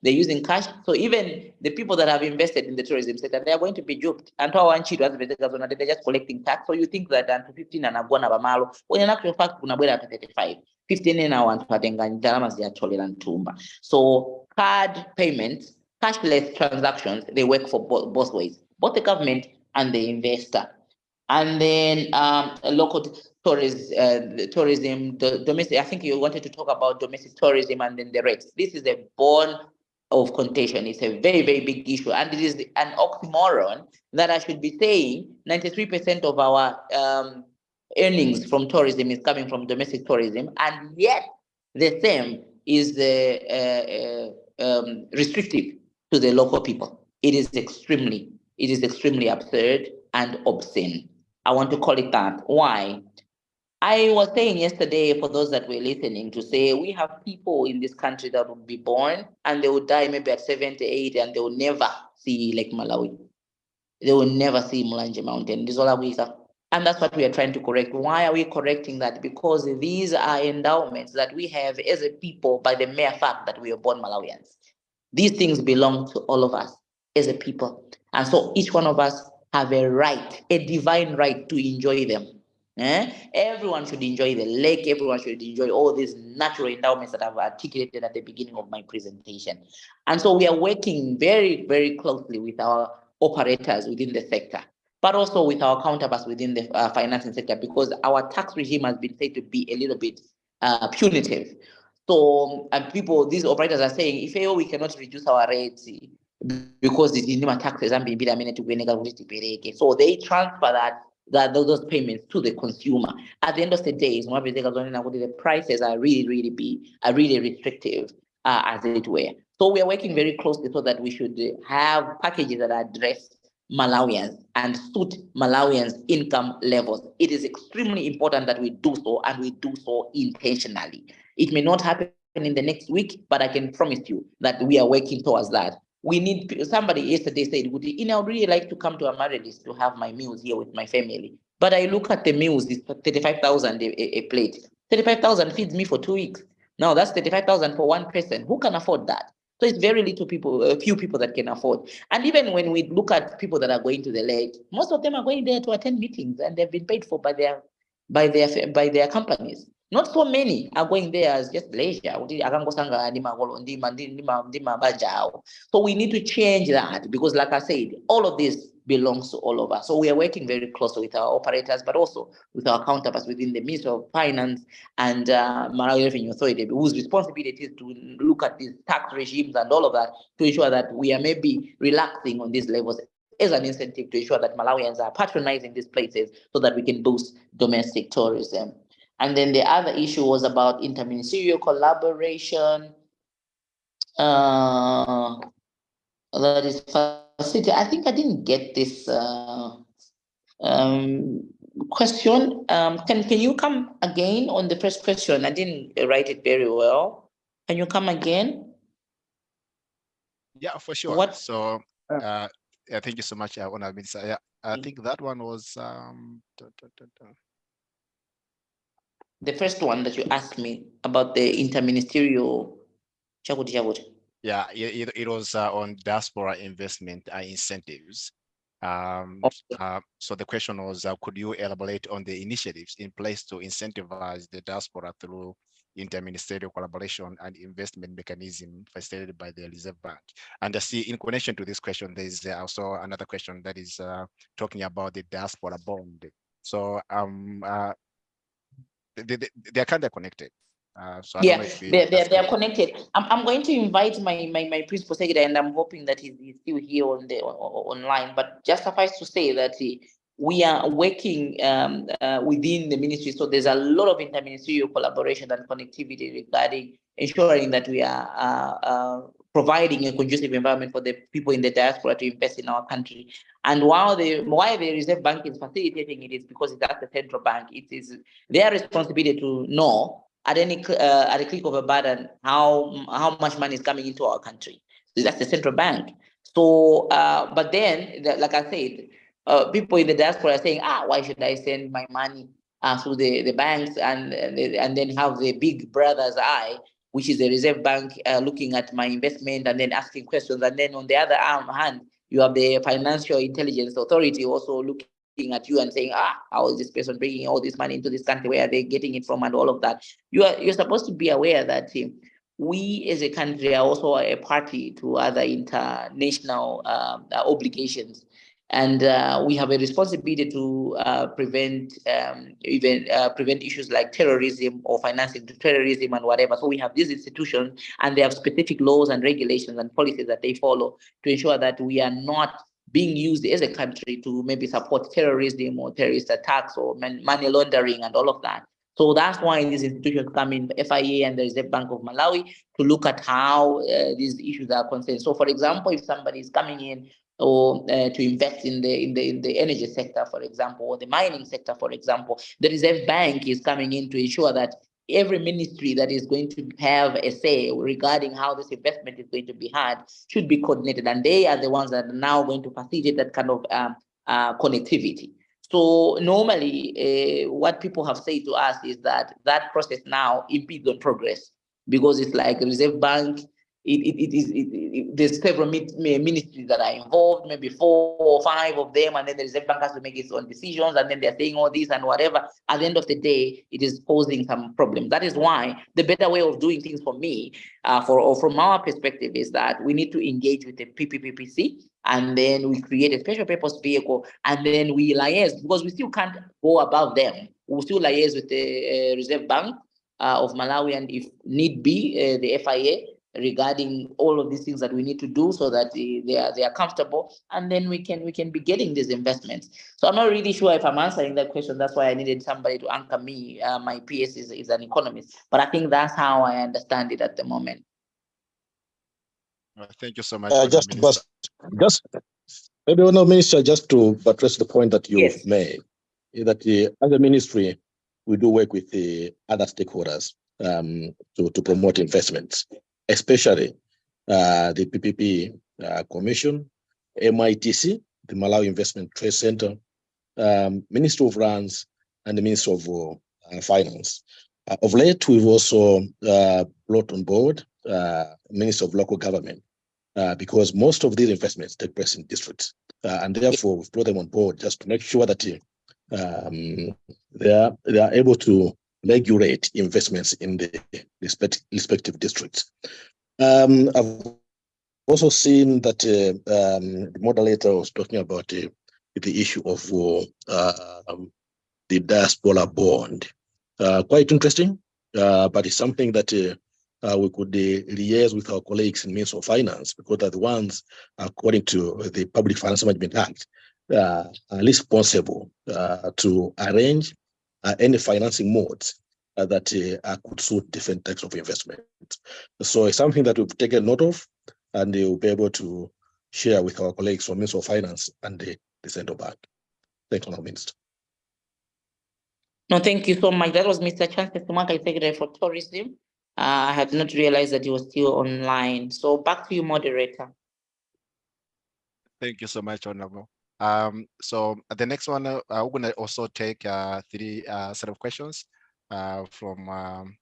they're using cash. So even the people that have invested in the tourism sector, they are going to be duped. And they're just collecting tax. So you think that until 15 and I've gone about malo, when in actual fact, to 35. 15 and I want to So card payments, cashless transactions, they work for both ways, both the government and the investor. And then local tourism, domestic. I think you wanted to talk about domestic tourism and then the rates. This is a bone of contention. It's a very, very big issue. And it is an oxymoron that I should be saying 93% of our earnings from tourism is coming from domestic tourism. And yet the same is restrictive to the local people. It is extremely absurd and obscene. I want to call it that. Why? I was saying yesterday, for those that were listening, to say we have people in this country that will be born and they will die maybe at 78 and they will never see Lake Malawi. They will never see Mulanje Mountain. And that's what we are trying to correct. Why are we correcting that? Because these are endowments that we have as a people by the mere fact that we are born Malawians. These things belong to all of us as a people. And so each one of us have a right, a divine right to enjoy them. Everyone should enjoy the lake. Everyone should enjoy all these natural endowments that I've articulated at the beginning of my presentation. And so we are working very, very closely with our operators within the sector, but also with our counterparts within the financing sector, because our tax regime has been said to be a little bit punitive. So these operators are saying, if we cannot reduce our rates because the minimum taxes and so they transfer those payments to the consumer. At the end of the day, the prices are really restrictive. as it were. So we are working very closely so that we should have packages that address Malawians and suit Malawians' income levels. It is extremely important that we do so, and we do so intentionally. It may not happen in the next week, but I can promise you that we are working towards that. We need, somebody yesterday said, I would really like to come to Amaryllis to have my meals here with my family. But I look at the meals, it's 35,000 a plate. 35,000 feeds me for 2 weeks. Now that's 35,000 for one person. Who can afford that? So it's very little people, a few people that can afford. And even when we look at people that are going to the lake, most of them are going there to attend meetings, and they've been paid for by their companies. Not so many are going there as just leisure. So we need to change that, because like I said, all of this belongs to all of us. So we are working very closely with our operators, but also with our counterparts within the Ministry of Finance and Malawi Revenue Authority, whose responsibility is to look at these tax regimes and all of that to ensure that we are maybe relaxing on these levels as an incentive to ensure that Malawians are patronizing these places so that we can boost domestic tourism. And then the other issue was about interministerial collaboration. That is facility. I think I didn't get this question. Can you come again on the first question? I didn't write it very well. Can you come again? Yeah, for sure. What? So yeah, thank you so much, Honorable Minister. Yeah, I think that one was the first one that you asked me about the interministerial. Yeah, it was on diaspora investment incentives. So the question was, could you elaborate on the initiatives in place to incentivize the diaspora through interministerial collaboration and investment mechanism facilitated by the Reserve Bank? And I see in connection to this question, there is also another question that is talking about the diaspora bond. So they are kind of connected. So I don't know if they are connected. I'm going to invite my principal secretary, and I'm hoping that he's still here on the online. But just suffice to say that we are working within the ministry, so there's a lot of interministerial collaboration and connectivity regarding ensuring that we are providing a conducive environment for the people in the diaspora to invest in our country. And why the Reserve Bank is facilitating it is because it's at the central bank. It is their responsibility to know at a click of a button how much money is coming into our country. So that's the central bank. So, but then, like I said, people in the diaspora are saying, why should I send my money through the banks and then have the big brother's eye, which is the Reserve Bank, looking at my investment and then asking questions. And then on the other hand, you have the Financial Intelligence Authority also looking at you and saying, how is this person bringing all this money into this country? Where are they getting it from and all of that? You're supposed to be aware that we as a country are also a party to other international obligations. And we have a responsibility to prevent issues like terrorism or financing to terrorism and whatever. So we have these institutions, and they have specific laws and regulations and policies that they follow to ensure that we are not being used as a country to maybe support terrorism or terrorist attacks or money laundering and all of that. So that's why these institutions come in, FIA and the Reserve Bank of Malawi, to look at how these issues are concerned. So, for example, if somebody is coming in or to invest in the energy sector, for example, or the mining sector, for example, the Reserve Bank is coming in to ensure that every ministry that is going to have a say regarding how this investment is going to be had should be coordinated, and they are the ones that are now going to facilitate that kind of connectivity. So normally, what people have said to us is that that process now impedes on progress, because it's like the Reserve Bank. There's several ministries that are involved, maybe 4 or 5 of them, and then the Reserve Bank has to make its own decisions, and then they're saying all this and whatever. At the end of the day, it is posing some problems. That is why the better way of doing things for me, from our perspective, is that we need to engage with the PPPC, and then we create a special purpose vehicle, and then we liaise, because we still can't go above them. We'll still liaise with the Reserve Bank of Malawi, and if need be, the FIA, regarding all of these things that we need to do so that they are comfortable, and then we can be getting these investments. So I'm not really sure if I'm answering that question. That's why I needed somebody to anchor me. My PS is an economist, but I think that's how I understand it at the moment. Thank you so much. Just maybe Honourable Minister, just to address the point that you've made, is that as a ministry, we do work with the other stakeholders to promote investments, especially the PPP Commission, MITC, the Malawi Investment Trade Center, Ministry of Lands, and the Ministry of Finance. Of late, we've also brought on board Ministry of Local Government because most of these investments take place in districts. And therefore, we've brought them on board just to make sure that they are able to regulate investments in the respective districts. I've also seen that the moderator was talking about the issue of the diaspora bond. Quite interesting, but it's something that we could liaise with our colleagues in Ministry of Finance, because they're the ones, according to the Public Finance Management Act, are responsible to arrange any financing modes that could suit different types of investment. So it's something that we've taken note of, and we'll be able to share with our colleagues from Ministry of Finance and the Central Bank. Thank you, Honourable Minister. No, thank you so much. That was Mr. Chancellor Sumaka, Secretary for Tourism. I had not realized that he was still online. So back to you, moderator. Thank you so much, Honorable. So the next one, we're going to also take 3 set of questions from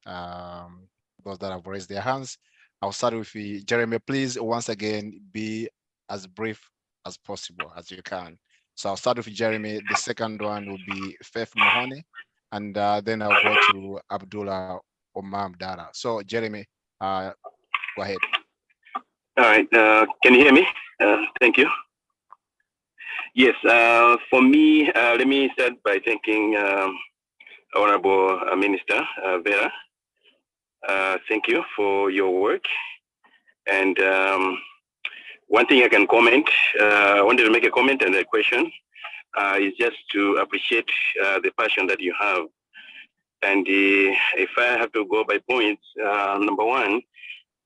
those that have raised their hands. I'll start with Jeremy. Please, once again, be as brief as possible as you can. So I'll start with Jeremy. The second one will be Faith Mahoney, and then I'll go to Abdullah Omam Dara. So Jeremy, go ahead. All right, can you hear me? Thank you. Yes, for me, let me start by thanking Honorable Minister Vera. Thank you for your work. And one thing I can comment, I wanted to make a comment and a question, is just to appreciate the passion that you have. And if I have to go by points, number one,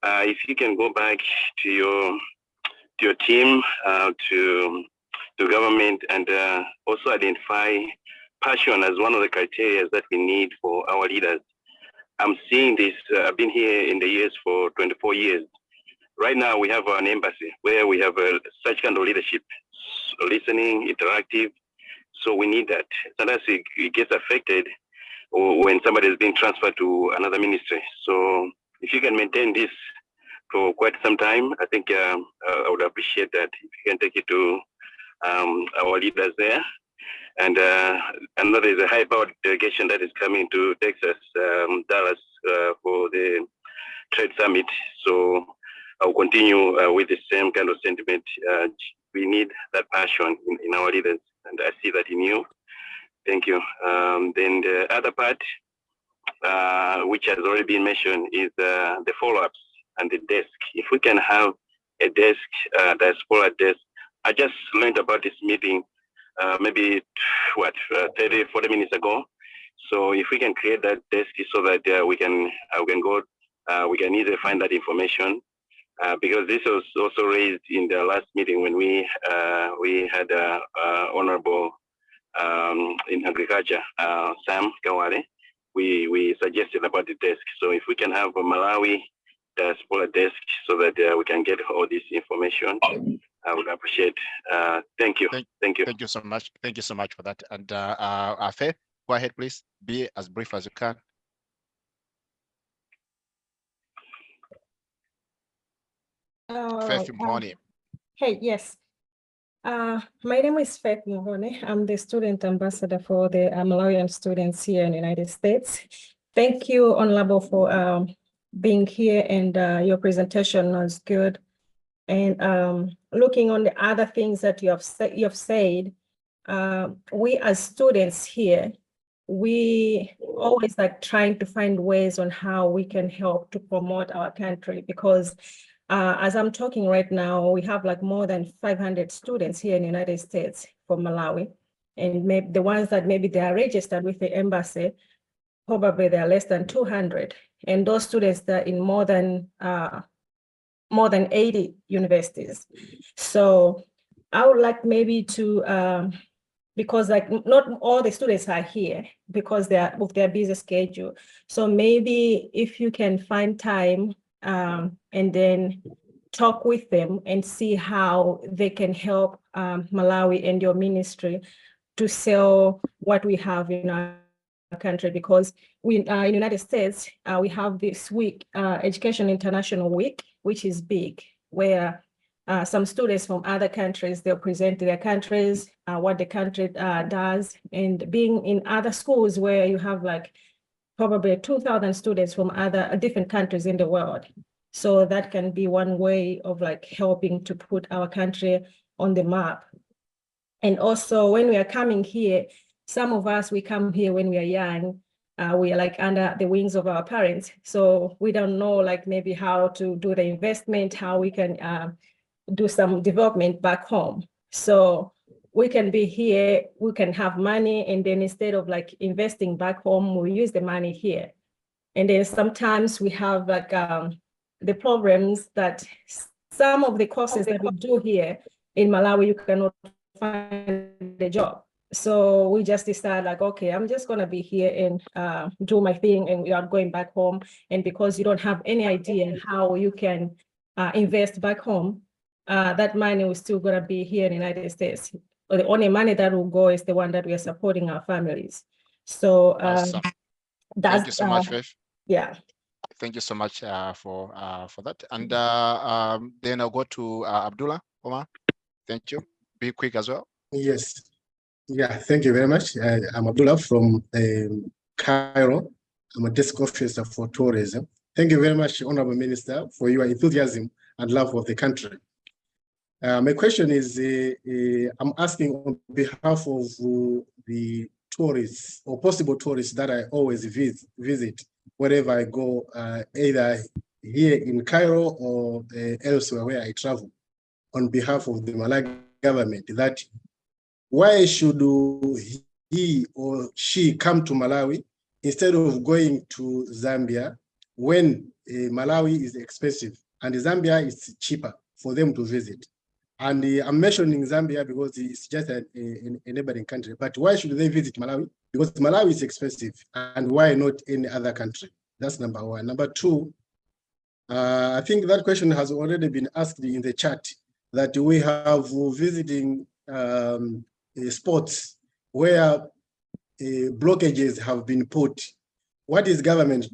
if you can go back to your team, to government, and also identify passion as one of the criteria that we need for our leaders. I'm seeing this, I've been here in the years for 24 years. Right now we have an embassy where we have such kind of leadership, listening, interactive. So we need that. Sometimes it gets affected when somebody is being transferred to another ministry. So if you can maintain this for quite some time, I think I would appreciate that. If you can take it to our leaders there. And another is a high-powered delegation that is coming to Texas, Dallas, for the trade summit. So I'll continue with the same kind of sentiment. We need that passion in our leaders, and I see that in you. Thank you. Then the other part, which has already been mentioned, is the follow-ups and the desk. If we can have a desk, diaspora desk. I just learned about this meeting maybe 30, 40 minutes ago. So if we can create that desk so that we can go, we can easily find that information. Because this was also raised in the last meeting when we had Honorable in Agriculture, Sam Kawale. We suggested about the desk. So if we can have a Malawi diaspora desk so that we can get all this information, I would appreciate. Thank you. Thank you. Thank you so much. Thank you so much for that. And Afe, go ahead, please. Be as brief as you can. Faith Mahoney. Hey, yes. My name is Faith Mahoney. I'm the student ambassador for the Malawian students here in the United States. Thank you, Honorable, for being here, and your presentation was good. And looking on the other things that you have said, we as students here, we always like trying to find ways on how we can help to promote our country, because as I'm talking right now, we have like more than 500 students here in the United States from Malawi. And maybe the ones that maybe they are registered with the embassy, probably they are less than 200. And those students that in more than more than 80 universities. So I would like maybe to, because like not all the students are here because they are with their busy schedule. So maybe if you can find time and then talk with them and see how they can help Malawi and your ministry to sell what we have in our country, because we in the United States, we have this week, Education International Week, which is big, where some students from other countries, they'll present their countries, what the country does, and being in other schools where you have like probably 2,000 students from other different countries in the world. So that can be one way of like helping to put our country on the map. And also when we are coming here, some of us, we come here when we are young, we are like under the wings of our parents. So we don't know like maybe how to do the investment, how we can do some development back home. So we can be here, we can have money, and then instead of like investing back home, we use the money here. And then sometimes we have like the problems that some of the courses that we do here in Malawi, you cannot find a job. So we just decide like, okay, I'm just gonna be here and do my thing, and we are going back home. And because you don't have any idea how you can invest back home, that money is still gonna be here in the United States. But the only money that will go is the one that we are supporting our families. So Awesome. that's Thank you so much, Faith. yeah. Thank you so much for that. And then I'll go to Abdullah Omar. Thank you. Be quick as well. Yes. Yeah, thank you very much. I'm Abdullah from Cairo. I'm a desk officer for tourism. Thank you very much, Honorable Minister, for your enthusiasm and love of the country. My question is, I'm asking on behalf of the tourists or possible tourists that I always visit wherever I go, either here in Cairo or elsewhere where I travel, on behalf of the Malawi government, that why should he or she come to Malawi instead of going to Zambia when Malawi is expensive and Zambia is cheaper for them to visit? And I'm mentioning Zambia because it's just a neighboring country. But why should they visit Malawi? Because Malawi is expensive, and why not any other country? That's number one. Number two, I think that question has already been asked in the chat, that we have visiting spots where blockages have been put. What is government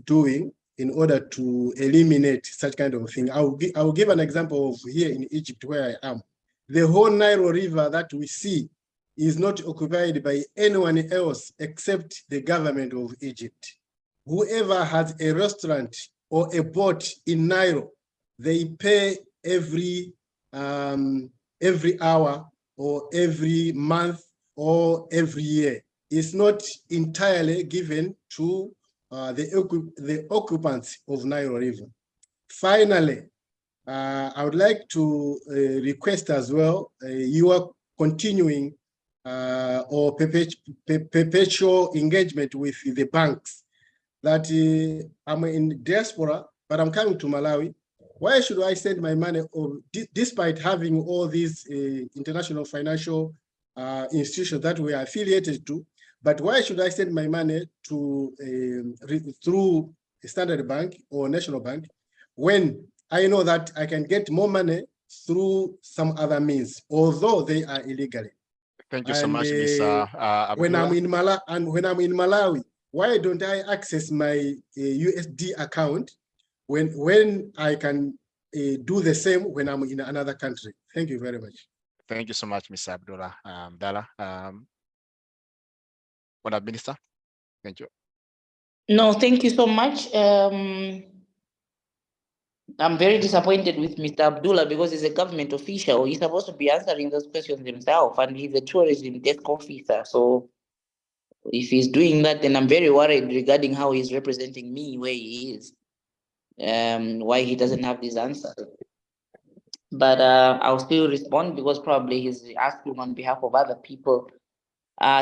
doing in order to eliminate such kind of thing? I will give an example of here in Egypt where I am. The whole Nile River that we see is not occupied by anyone else except the government of Egypt. Whoever has a restaurant or a boat in Nile, they pay every hour or every month or every year. It's not entirely given to the occupants of Nile River. Finally, I would like to request as well, you are continuing or perpetual engagement with the banks, that I'm in diaspora, but I'm coming to Malawi. Why should I send my money, or despite having all these international financial institutions that we are affiliated to, but why should I send my money to through a Standard Bank or National Bank when I know that I can get more money through some other means, although they are illegally? Thank you so much, Ms. Abdullah. When I'm in Malawi, why don't I access my USD account when I can do the same when I'm in another country? Thank you very much. Thank you so much, Ms. Abdullah. Dala, Honorable Minister, thank you. No, thank you so much. I'm very disappointed with Mr. Abdullah because he's a government official. He's supposed to be answering those questions himself, and he's a tourism desk officer. So if he's doing that, then I'm very worried regarding how he's representing me where he is, why he doesn't have these answers. But I'll still respond because probably he's asking on behalf of other people.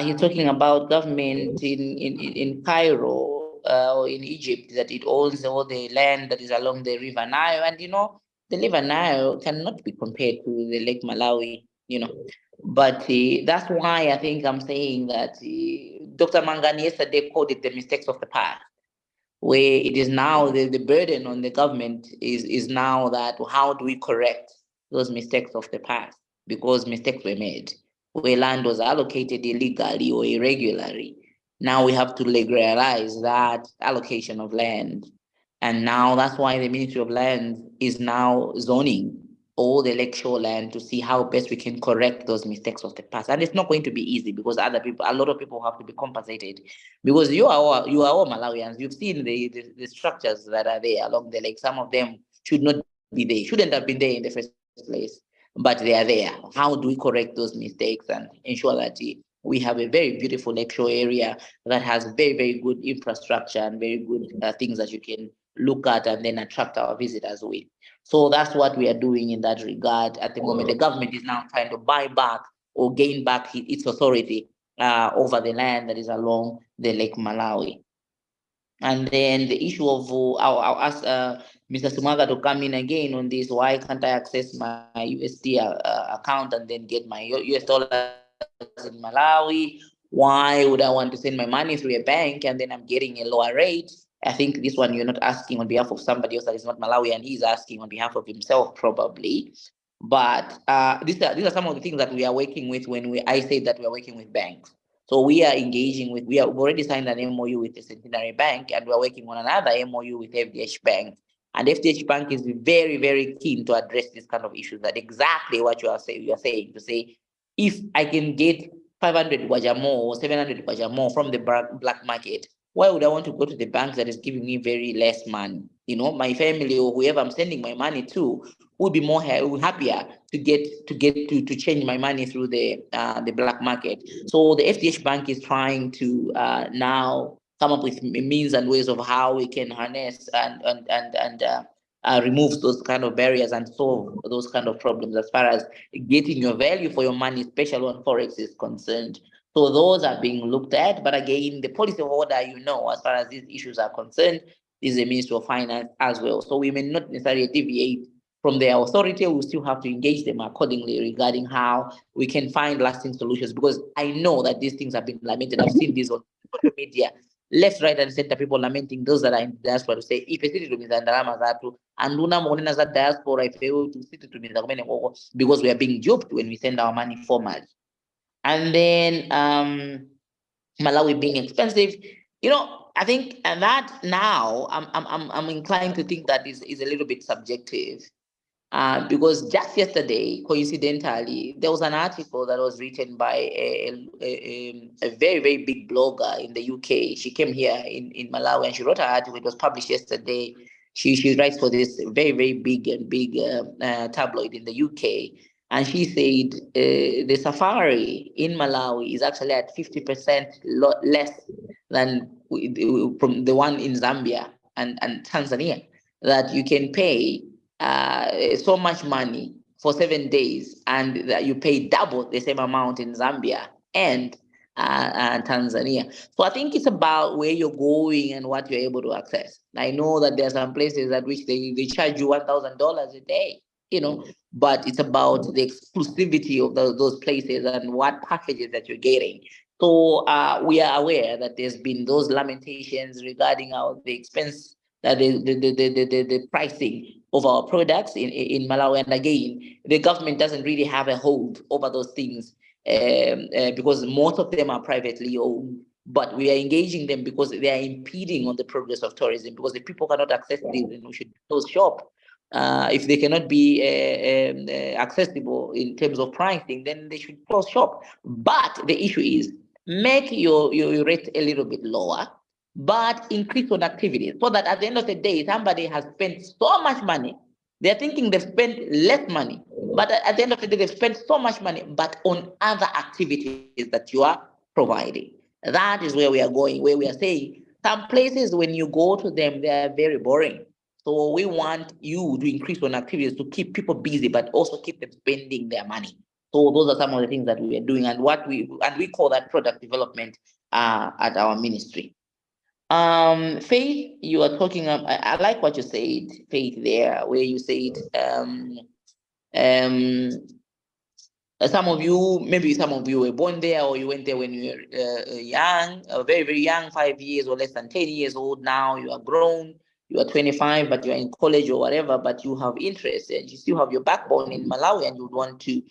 He's talking about government in Cairo or in Egypt, that it owns all the land that is along the River Nile. And the River Nile cannot be compared to the Lake Malawi, But that's why I think I'm saying that Dr. Mangani yesterday called it the mistakes of the past, where it is now the burden on the government is now that how do we correct those mistakes of the past, because mistakes were made, where land was allocated illegally or irregularly. Now we have to legalize that allocation of land. And now that's why the Ministry of Land is now zoning all the lakeshore land to see how best we can correct those mistakes of the past. And it's not going to be easy because a lot of people have to be compensated, because you are all Malawians. You've seen the structures that are there along the lake. Some of them should not be there, shouldn't have been there in the first place, but they are there. How do we correct those mistakes and ensure that we have a very beautiful lakeshore area that has very, very good infrastructure and very good things that you can look at and then attract our visitors with. So that's what we are doing in that regard at the moment. The government is now trying to buy back or gain back its authority over the land that is along the Lake Malawi. And then the issue of, I'll ask Mr. Sumaga to come in again on this. Why can't I access my USD account and then get my US dollars in Malawi? Why would I want to send my money through a bank and then I'm getting a lower rate? I think this one you're not asking on behalf of somebody else that is not Malawi, and he's asking on behalf of himself probably. But these are some of the things that we are working with when I say that we are working with banks. So we are engaging with, we've already signed an MOU with the Centenary Bank, and we're working on another MOU with FDH Bank. And FDH Bank is very, very keen to address this kind of issues, that exactly what you are saying, to say, if I can get 500 kwaja more or 700 kwaja more from the black market, why would I want to go to the bank that is giving me very less money? My family or whoever I'm sending my money to would be more happier to change my money through the black market. So the FDH Bank is trying to now come up with means and ways of how we can harness and remove those kind of barriers and solve those kind of problems as far as getting your value for your money, especially when Forex is concerned. So those are being looked at. But again, the policy order, as far as these issues are concerned, is the Ministry of Finance as well. So we may not necessarily deviate from their authority. We still have to engage them accordingly regarding how we can find lasting solutions, because I know that these things have been lamented. I've seen this on social media, left, right, and center, people lamenting those that are in the diaspora to say, if a city to Ndalama Zatu, and Luna Monina that diaspora, if they will to city to because we are being duped when we send our money formally. And then Malawi being expensive, I think that now I'm inclined to think that is a little bit subjective, because just yesterday, coincidentally, there was an article that was written by a very, very big blogger in the UK. She came here in Malawi and she wrote an article. It was published yesterday. She writes for this very, very big tabloid in the UK. And she said the safari in Malawi is actually at 50% less than from the one in Zambia and Tanzania, that you can pay so much money for 7 days and that you pay double the same amount in Zambia and Tanzania. So I think it's about where you're going and what you're able to access. I know that there are some places at which they charge you $1,000 a day, but it's about the exclusivity of those places and what packages that you're getting. So we are aware that there's been those lamentations regarding the expense, the pricing of our products in Malawi. And again, the government doesn't really have a hold over those things because most of them are privately owned. But we are engaging them because they are impeding on the progress of tourism. Because if people cannot access these, then we should close shop. If they cannot be accessible in terms of pricing, then they should close shop. But the issue is, make your rate a little bit lower, but increase on activities, so that at the end of the day, somebody has spent so much money. They're thinking they've spent less money, but at the end of the day, they've spent so much money, but on other activities that you are providing. That is where we are going, where we are saying some places, when you go to them, they are very boring. So we want you to increase on activities to keep people busy, but also keep them spending their money. So those are some of the things that we are doing, and we call that product development at our ministry. Faith, you are talking I like what you said, Faith, there, where you said some of you, maybe some of you were born there, or you went there when you were young, very, very young, 5 years or less than 10 years old. Now you are grown, you are 25, but you are in college or whatever, but you have interest and you still have your backbone in Malawi and you want to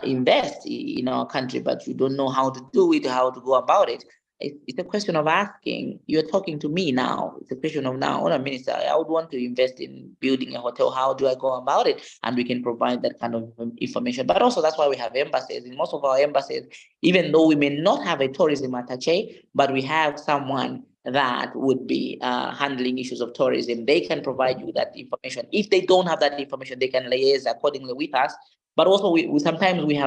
invest in our country, but you don't know how to do it, how to go about it. It's a question of asking. You're talking to me now. It's a question of now, Honourable Minister, I would want to invest in building a hotel. How do I go about it? And we can provide that kind of information. But also that's why we have embassies. In most of our embassies, even though we may not have a tourism attaché, but we have someone that would be handling issues of tourism. They can provide you that information. If they don't have that information, they can liaise accordingly with us. But also, we sometimes we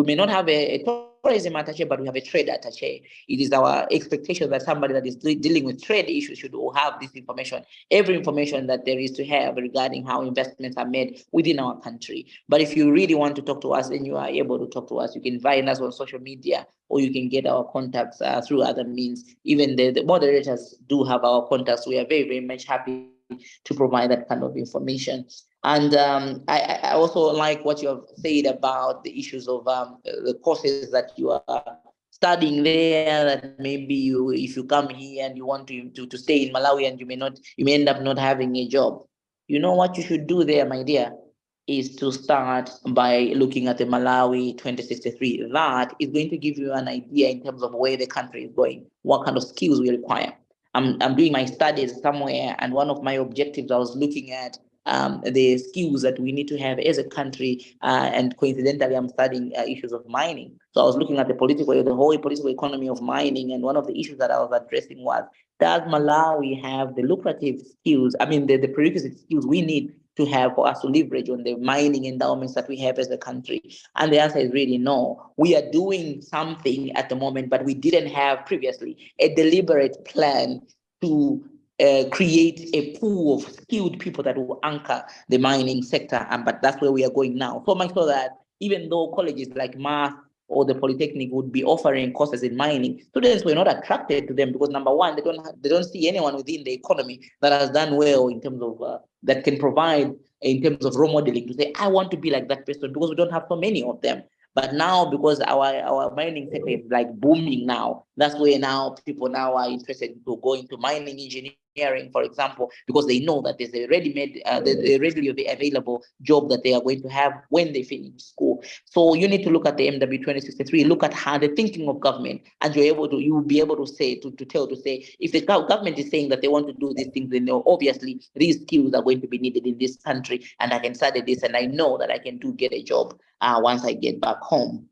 may not have a tourism attaché, but we have a trade attaché. It is our expectation that somebody that is dealing with trade issues should have this information, every information that there is to have regarding how investments are made within our country. But if you really want to talk to us, then you are able to talk to us. You can find us on social media, or you can get our contacts through other means. Even the moderators do have our contacts. We are very, very much happy to provide that kind of information. And I also like what you have said about the issues of the courses that you are studying there, that maybe if you come here and you want to stay in Malawi and you may end up not having a job. You know what you should do there, my dear, is to start by looking at the Malawi 2063. That is going to give you an idea in terms of where the country is going, what kind of skills we require. I'm doing my studies somewhere, and one of my objectives, I was looking at the skills that we need to have as a country, and coincidentally, I'm studying issues of mining. So I was looking at the whole political economy of mining, and one of the issues that I was addressing was, does Malawi have the lucrative skills, the prerequisite skills we need to have for us to leverage on the mining endowments that we have as a country? And the answer is really no. We are doing something at the moment, but we didn't have previously a deliberate plan to create a pool of skilled people that will anchor the mining sector. But that's where we are going now. So much so that even though colleges like Math or the Polytechnic would be offering courses in mining, students were not attracted to them because, number one, they don't see anyone within the economy that has done well in terms of that can provide in terms of role modeling to say, I want to be like that person, because we don't have so many of them. But now, because our mining sector is like booming now, that's where now people now are interested to go into mining engineering, for example, because they know that there's a readily available job that they are going to have when they finish school. So you need to look at the MW 2063, look at how the thinking of government, and you will be able to say, to say, if the government is saying that they want to do these things, then obviously these skills are going to be needed in this country, and I can study this, and I know that I can get a job once I get back home.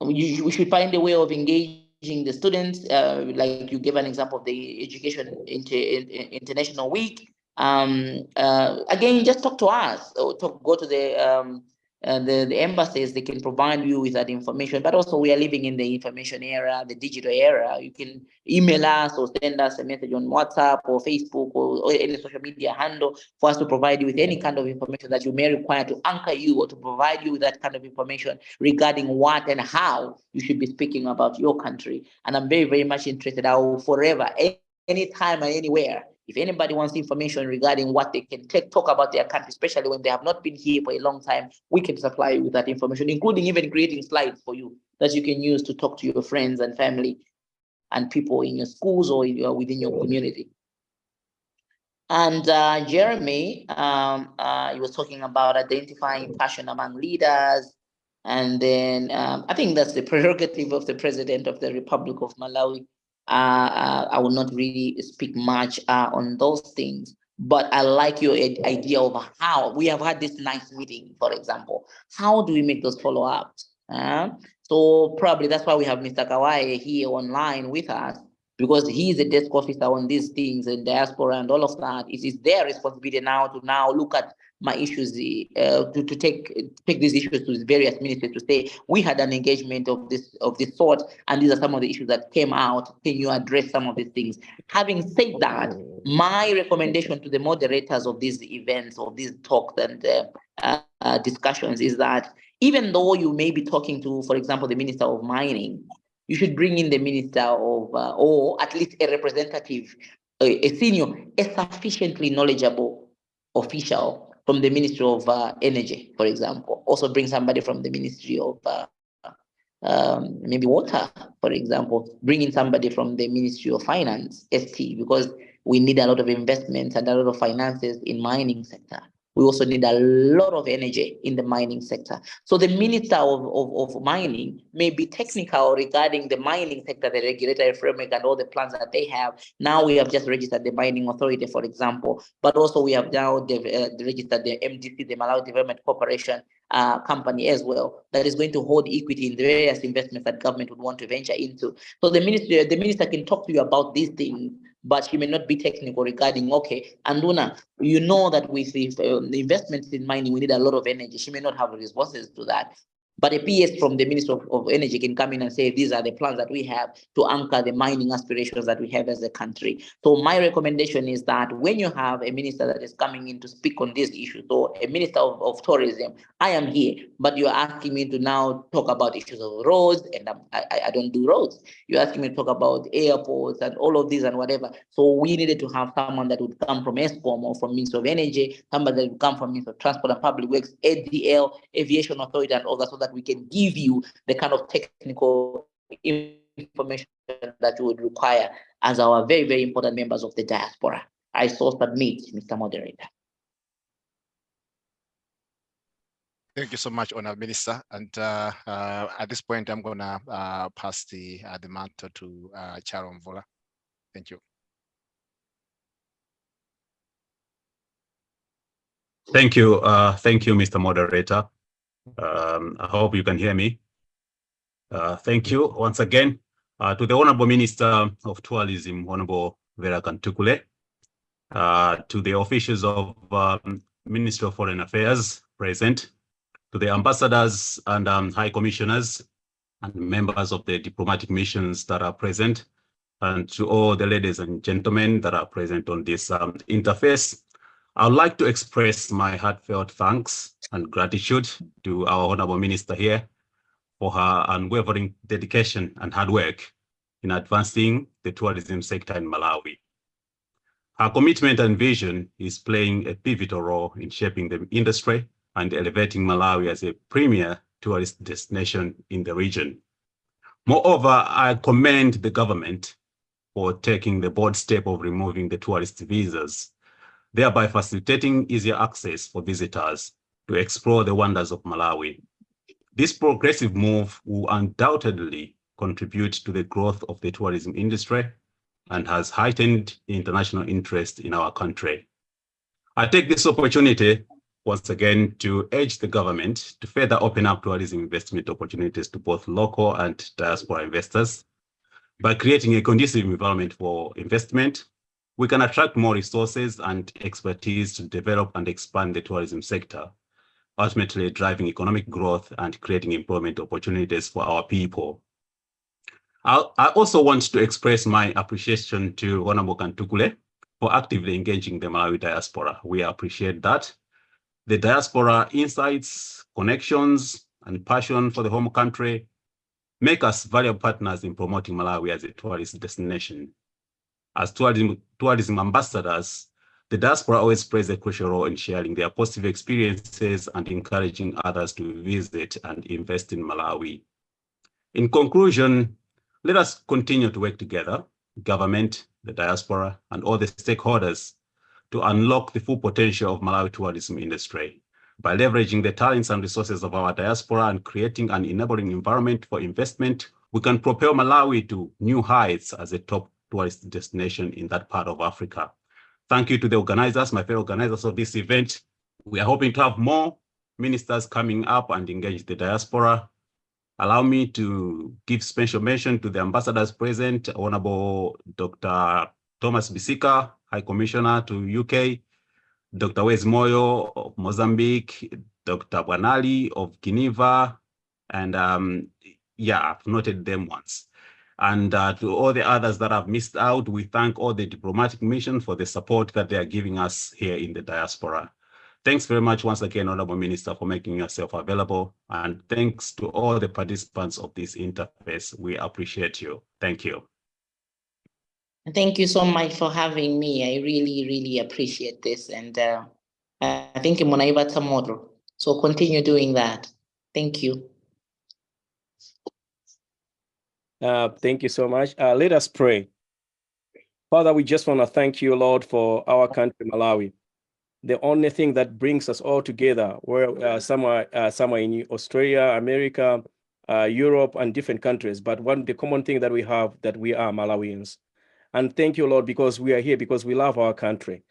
We should find a way of engaging the students, like you gave an example of the Education International Week. Again, just talk to us, or go to the embassies. They can provide you with that information. But also, we are living in the information era, the digital era. You can email us or send us a message on WhatsApp or Facebook or any social media handle for us to provide you with any kind of information that you may require to anchor you, or to provide you with that kind of information regarding what and how you should be speaking about your country. And I'm very, very much interested. I will forever, anytime and anywhere, if anybody wants information regarding what they can talk about their country, especially when they have not been here for a long time, we can supply you with that information, including even creating slides for you that you can use to talk to your friends and family and people in your schools or within your community. And Jeremy, he was talking about identifying passion among leaders. And then I think that's the prerogative of the President of the Republic of Malawi. I will not really speak much on those things, but I like your idea of how we have had this nice meeting, for example. How do we make those follow-ups? So probably that's why we have Mr. Kawai here online with us, because he's a desk officer on these things and diaspora and all of that. It is their responsibility now to look at my issues, to take these issues to the various ministries to say, we had an engagement of this sort, and these are some of the issues that came out. Can you address some of these things? Having said that, my recommendation to the moderators of these events, of these talks and discussions, is that even though you may be talking to, for example, the Minister of Mining, you should bring in the minister of, or at least a representative, a senior, a sufficiently knowledgeable official from the Ministry of Energy, for example. Also bring somebody from the Ministry of maybe water, for example. Bring in somebody from the Ministry of Finance, ST, because we need a lot of investments and a lot of finances in mining sector. We also need a lot of energy in the mining sector. So the Minister of Mining may be technical regarding the mining sector, the regulatory framework and all the plans that they have. Now we have just registered the Mining Authority, for example, but also we have now registered the MDC, the Malawi Development Corporation company as well, that is going to hold equity in the various investments that government would want to venture into. So the minister can talk to you about these things, but she may not be technical regarding, okay, Anduna, you know that with the investments in mining, we need a lot of energy. She may not have responses to that. But a PS from the Ministry of Energy can come in and say, these are the plans that we have to anchor the mining aspirations that we have as a country. So my recommendation is that when you have a minister that is coming in to speak on these issues, or a minister of tourism, I am here, but you're asking me to now talk about issues of roads, and I don't do roads. You're asking me to talk about airports and all of these and whatever. So we needed to have someone that would come from ESCOM or from Ministry of Energy, somebody that would come from Ministry of Transport and Public Works, ADL, Aviation Authority, and all that, so that we can give you the kind of technical information that you would require as our very, very important members of the diaspora. I so submit, Mr. Moderator. Thank you so much, Honourable Minister. And at this point, I'm going to pass the mantle to Chalo Mvula. Thank you. Thank you, Mr. Moderator. I hope you can hear me. Thank you once again to the Honourable Minister of Tourism, Honourable Vera Kamtukule, to the officials of Ministry of Foreign Affairs present, to the ambassadors and high commissioners and members of the diplomatic missions that are present, and to all the ladies and gentlemen that are present on this interface. I would like to express my heartfelt thanks and gratitude to our Honourable Minister here for her unwavering dedication and hard work in advancing the tourism sector in Malawi. Her commitment and vision is playing a pivotal role in shaping the industry and elevating Malawi as a premier tourist destination in the region. Moreover, I commend the government for taking the bold step of removing the tourist visas, thereby facilitating easier access for visitors to explore the wonders of Malawi. This progressive move will undoubtedly contribute to the growth of the tourism industry and has heightened international interest in our country. I take this opportunity once again to urge the government to further open up tourism investment opportunities to both local and diaspora investors. By creating a conducive environment for investment, we can attract more resources and expertise to develop and expand the tourism sector, ultimately driving economic growth and creating employment opportunities for our people. I also want to express my appreciation to Honorable Kamtukule for actively engaging the Malawi diaspora. We appreciate that. The diaspora insights, connections, and passion for the home country make us valuable partners in promoting Malawi as a tourist destination. As tourism ambassadors, the diaspora always plays a crucial role in sharing their positive experiences and encouraging others to visit and invest in Malawi. In conclusion, let us continue to work together, government, the diaspora, and all the stakeholders to unlock the full potential of Malawi tourism industry. By leveraging the talents and resources of our diaspora and creating an enabling environment for investment, we can propel Malawi to new heights as a top tourist destination in that part of Africa. Thank you to the organizers, my fellow organizers of this event. We are hoping to have more ministers coming up and engage the diaspora. Allow me to give special mention to the ambassadors present, Honorable Dr. Thomas Bisika, High Commissioner to UK, Dr. Wes Moyo of Mozambique, Dr. Bwanali of Geneva, and I've noted them once. And to all the others that have missed out, we thank all the diplomatic mission for the support that they are giving us here in the diaspora. Thanks very much once again, Honorable Minister, for making yourself available. And thanks to all the participants of this interface. We appreciate you. Thank you. Thank you so much for having me. I really, really appreciate this. And I think I'm gonna tomorrow. So continue doing that. Thank you. Thank you so much. Let us pray. Father, we just want to thank you, Lord, for our country, Malawi. The only thing that brings us all together, where some are in Australia, America, Europe, and different countries. But the common thing that we have, that we are Malawians. And thank you, Lord, because we are here, because we love our country.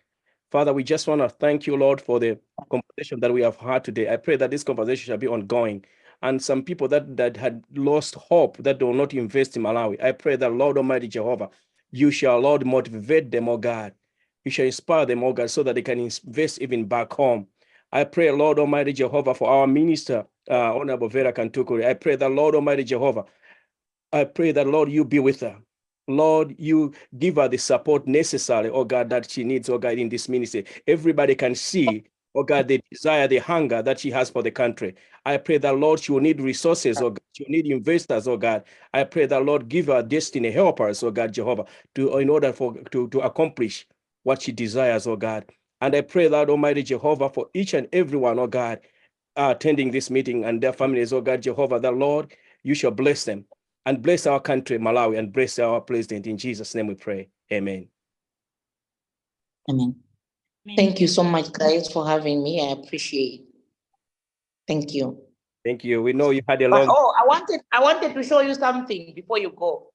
Father, we just want to thank you, Lord, for the conversation that we have had today. I pray that this conversation shall be ongoing. And some people that had lost hope, that do not invest in Malawi, I pray that, Lord Almighty Jehovah, you shall, Lord, motivate them, oh God. You shall inspire them, oh God, so that they can invest even back home. I pray, Lord Almighty Jehovah, for our minister, Hon Vera Kamtukule. I pray that, Lord Almighty Jehovah, I pray that, Lord, you be with her. Lord, you give her the support necessary, oh God, that she needs, oh God, in this ministry. Everybody can see, oh God, the desire, the hunger that she has for the country. I pray that, Lord, she will need resources, oh God. She will need investors, oh God. I pray that, Lord, give her destiny helpers, oh God, Jehovah, in order to accomplish what she desires, oh God. And I pray that, Almighty Jehovah, for each and everyone, oh God, attending this meeting and their families, oh God, Jehovah, that, Lord, you shall bless them. And bless our country, Malawi, and bless our president. In Jesus' name we pray. Amen. Amen. Thank you so much, guys, for having me. I appreciate it. Thank you. Thank you. We know you had a long... Oh, I wanted to show you something before you go.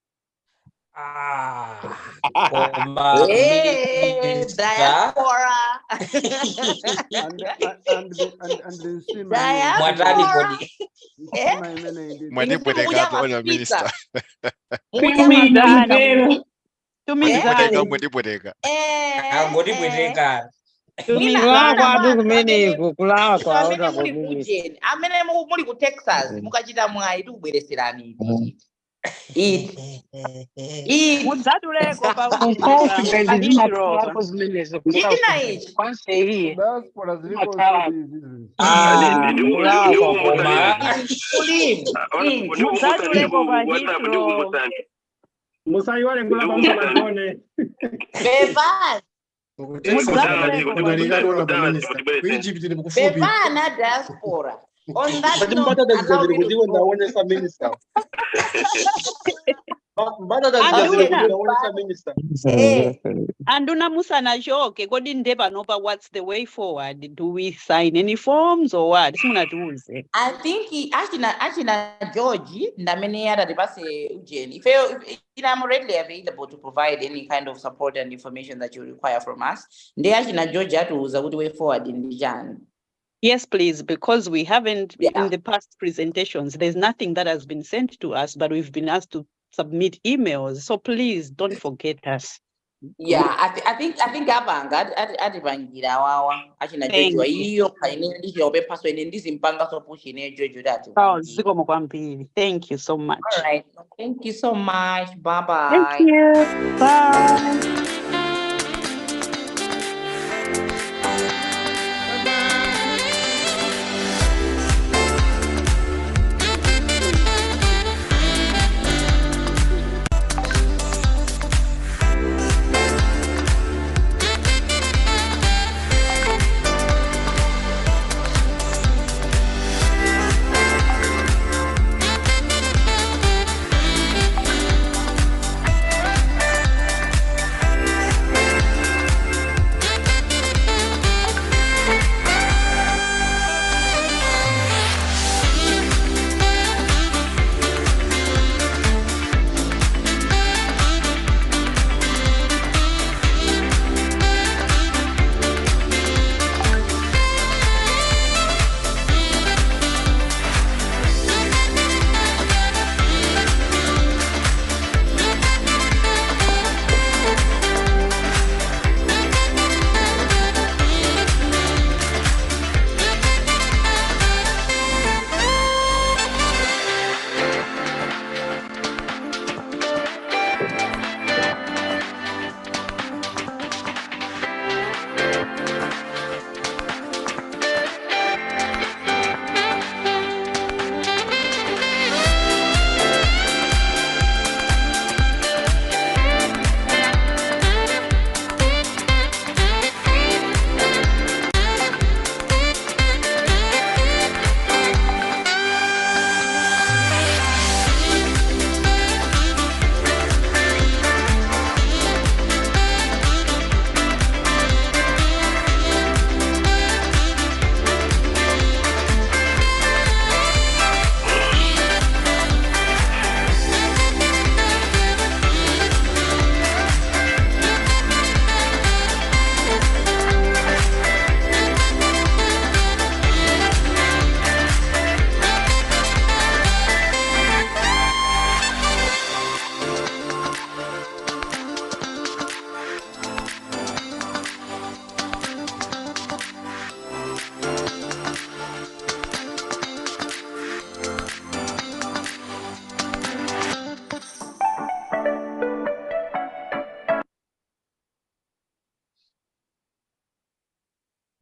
Hey, Diaspora. Diaspora. Amene muli ku Texas mukachita mwayi tubwereserani Bevana Diaspora. On that note, allow me to Anduna musana joke kodi ndeba nopa, what's the way forward? Do we sign any forms or what? I think actually George ndamene yada debase Ujeni. If I'm readily available to provide any kind of support and information that you require from us, they actually George atuza kuti way forward in Jan. Yes, please, because we haven't in the past presentations, there's nothing that has been sent to us, but we've been asked to submit emails. So please don't forget us. Yeah, I think abanga adibangira wawa achina Jojo iyo kaine ndiyo be password ndizimpanga so push ine Jojo that. Oh, zikomo kwambiri. Thank you so much. All right. Thank you so much. Bye bye. Thank you. Bye.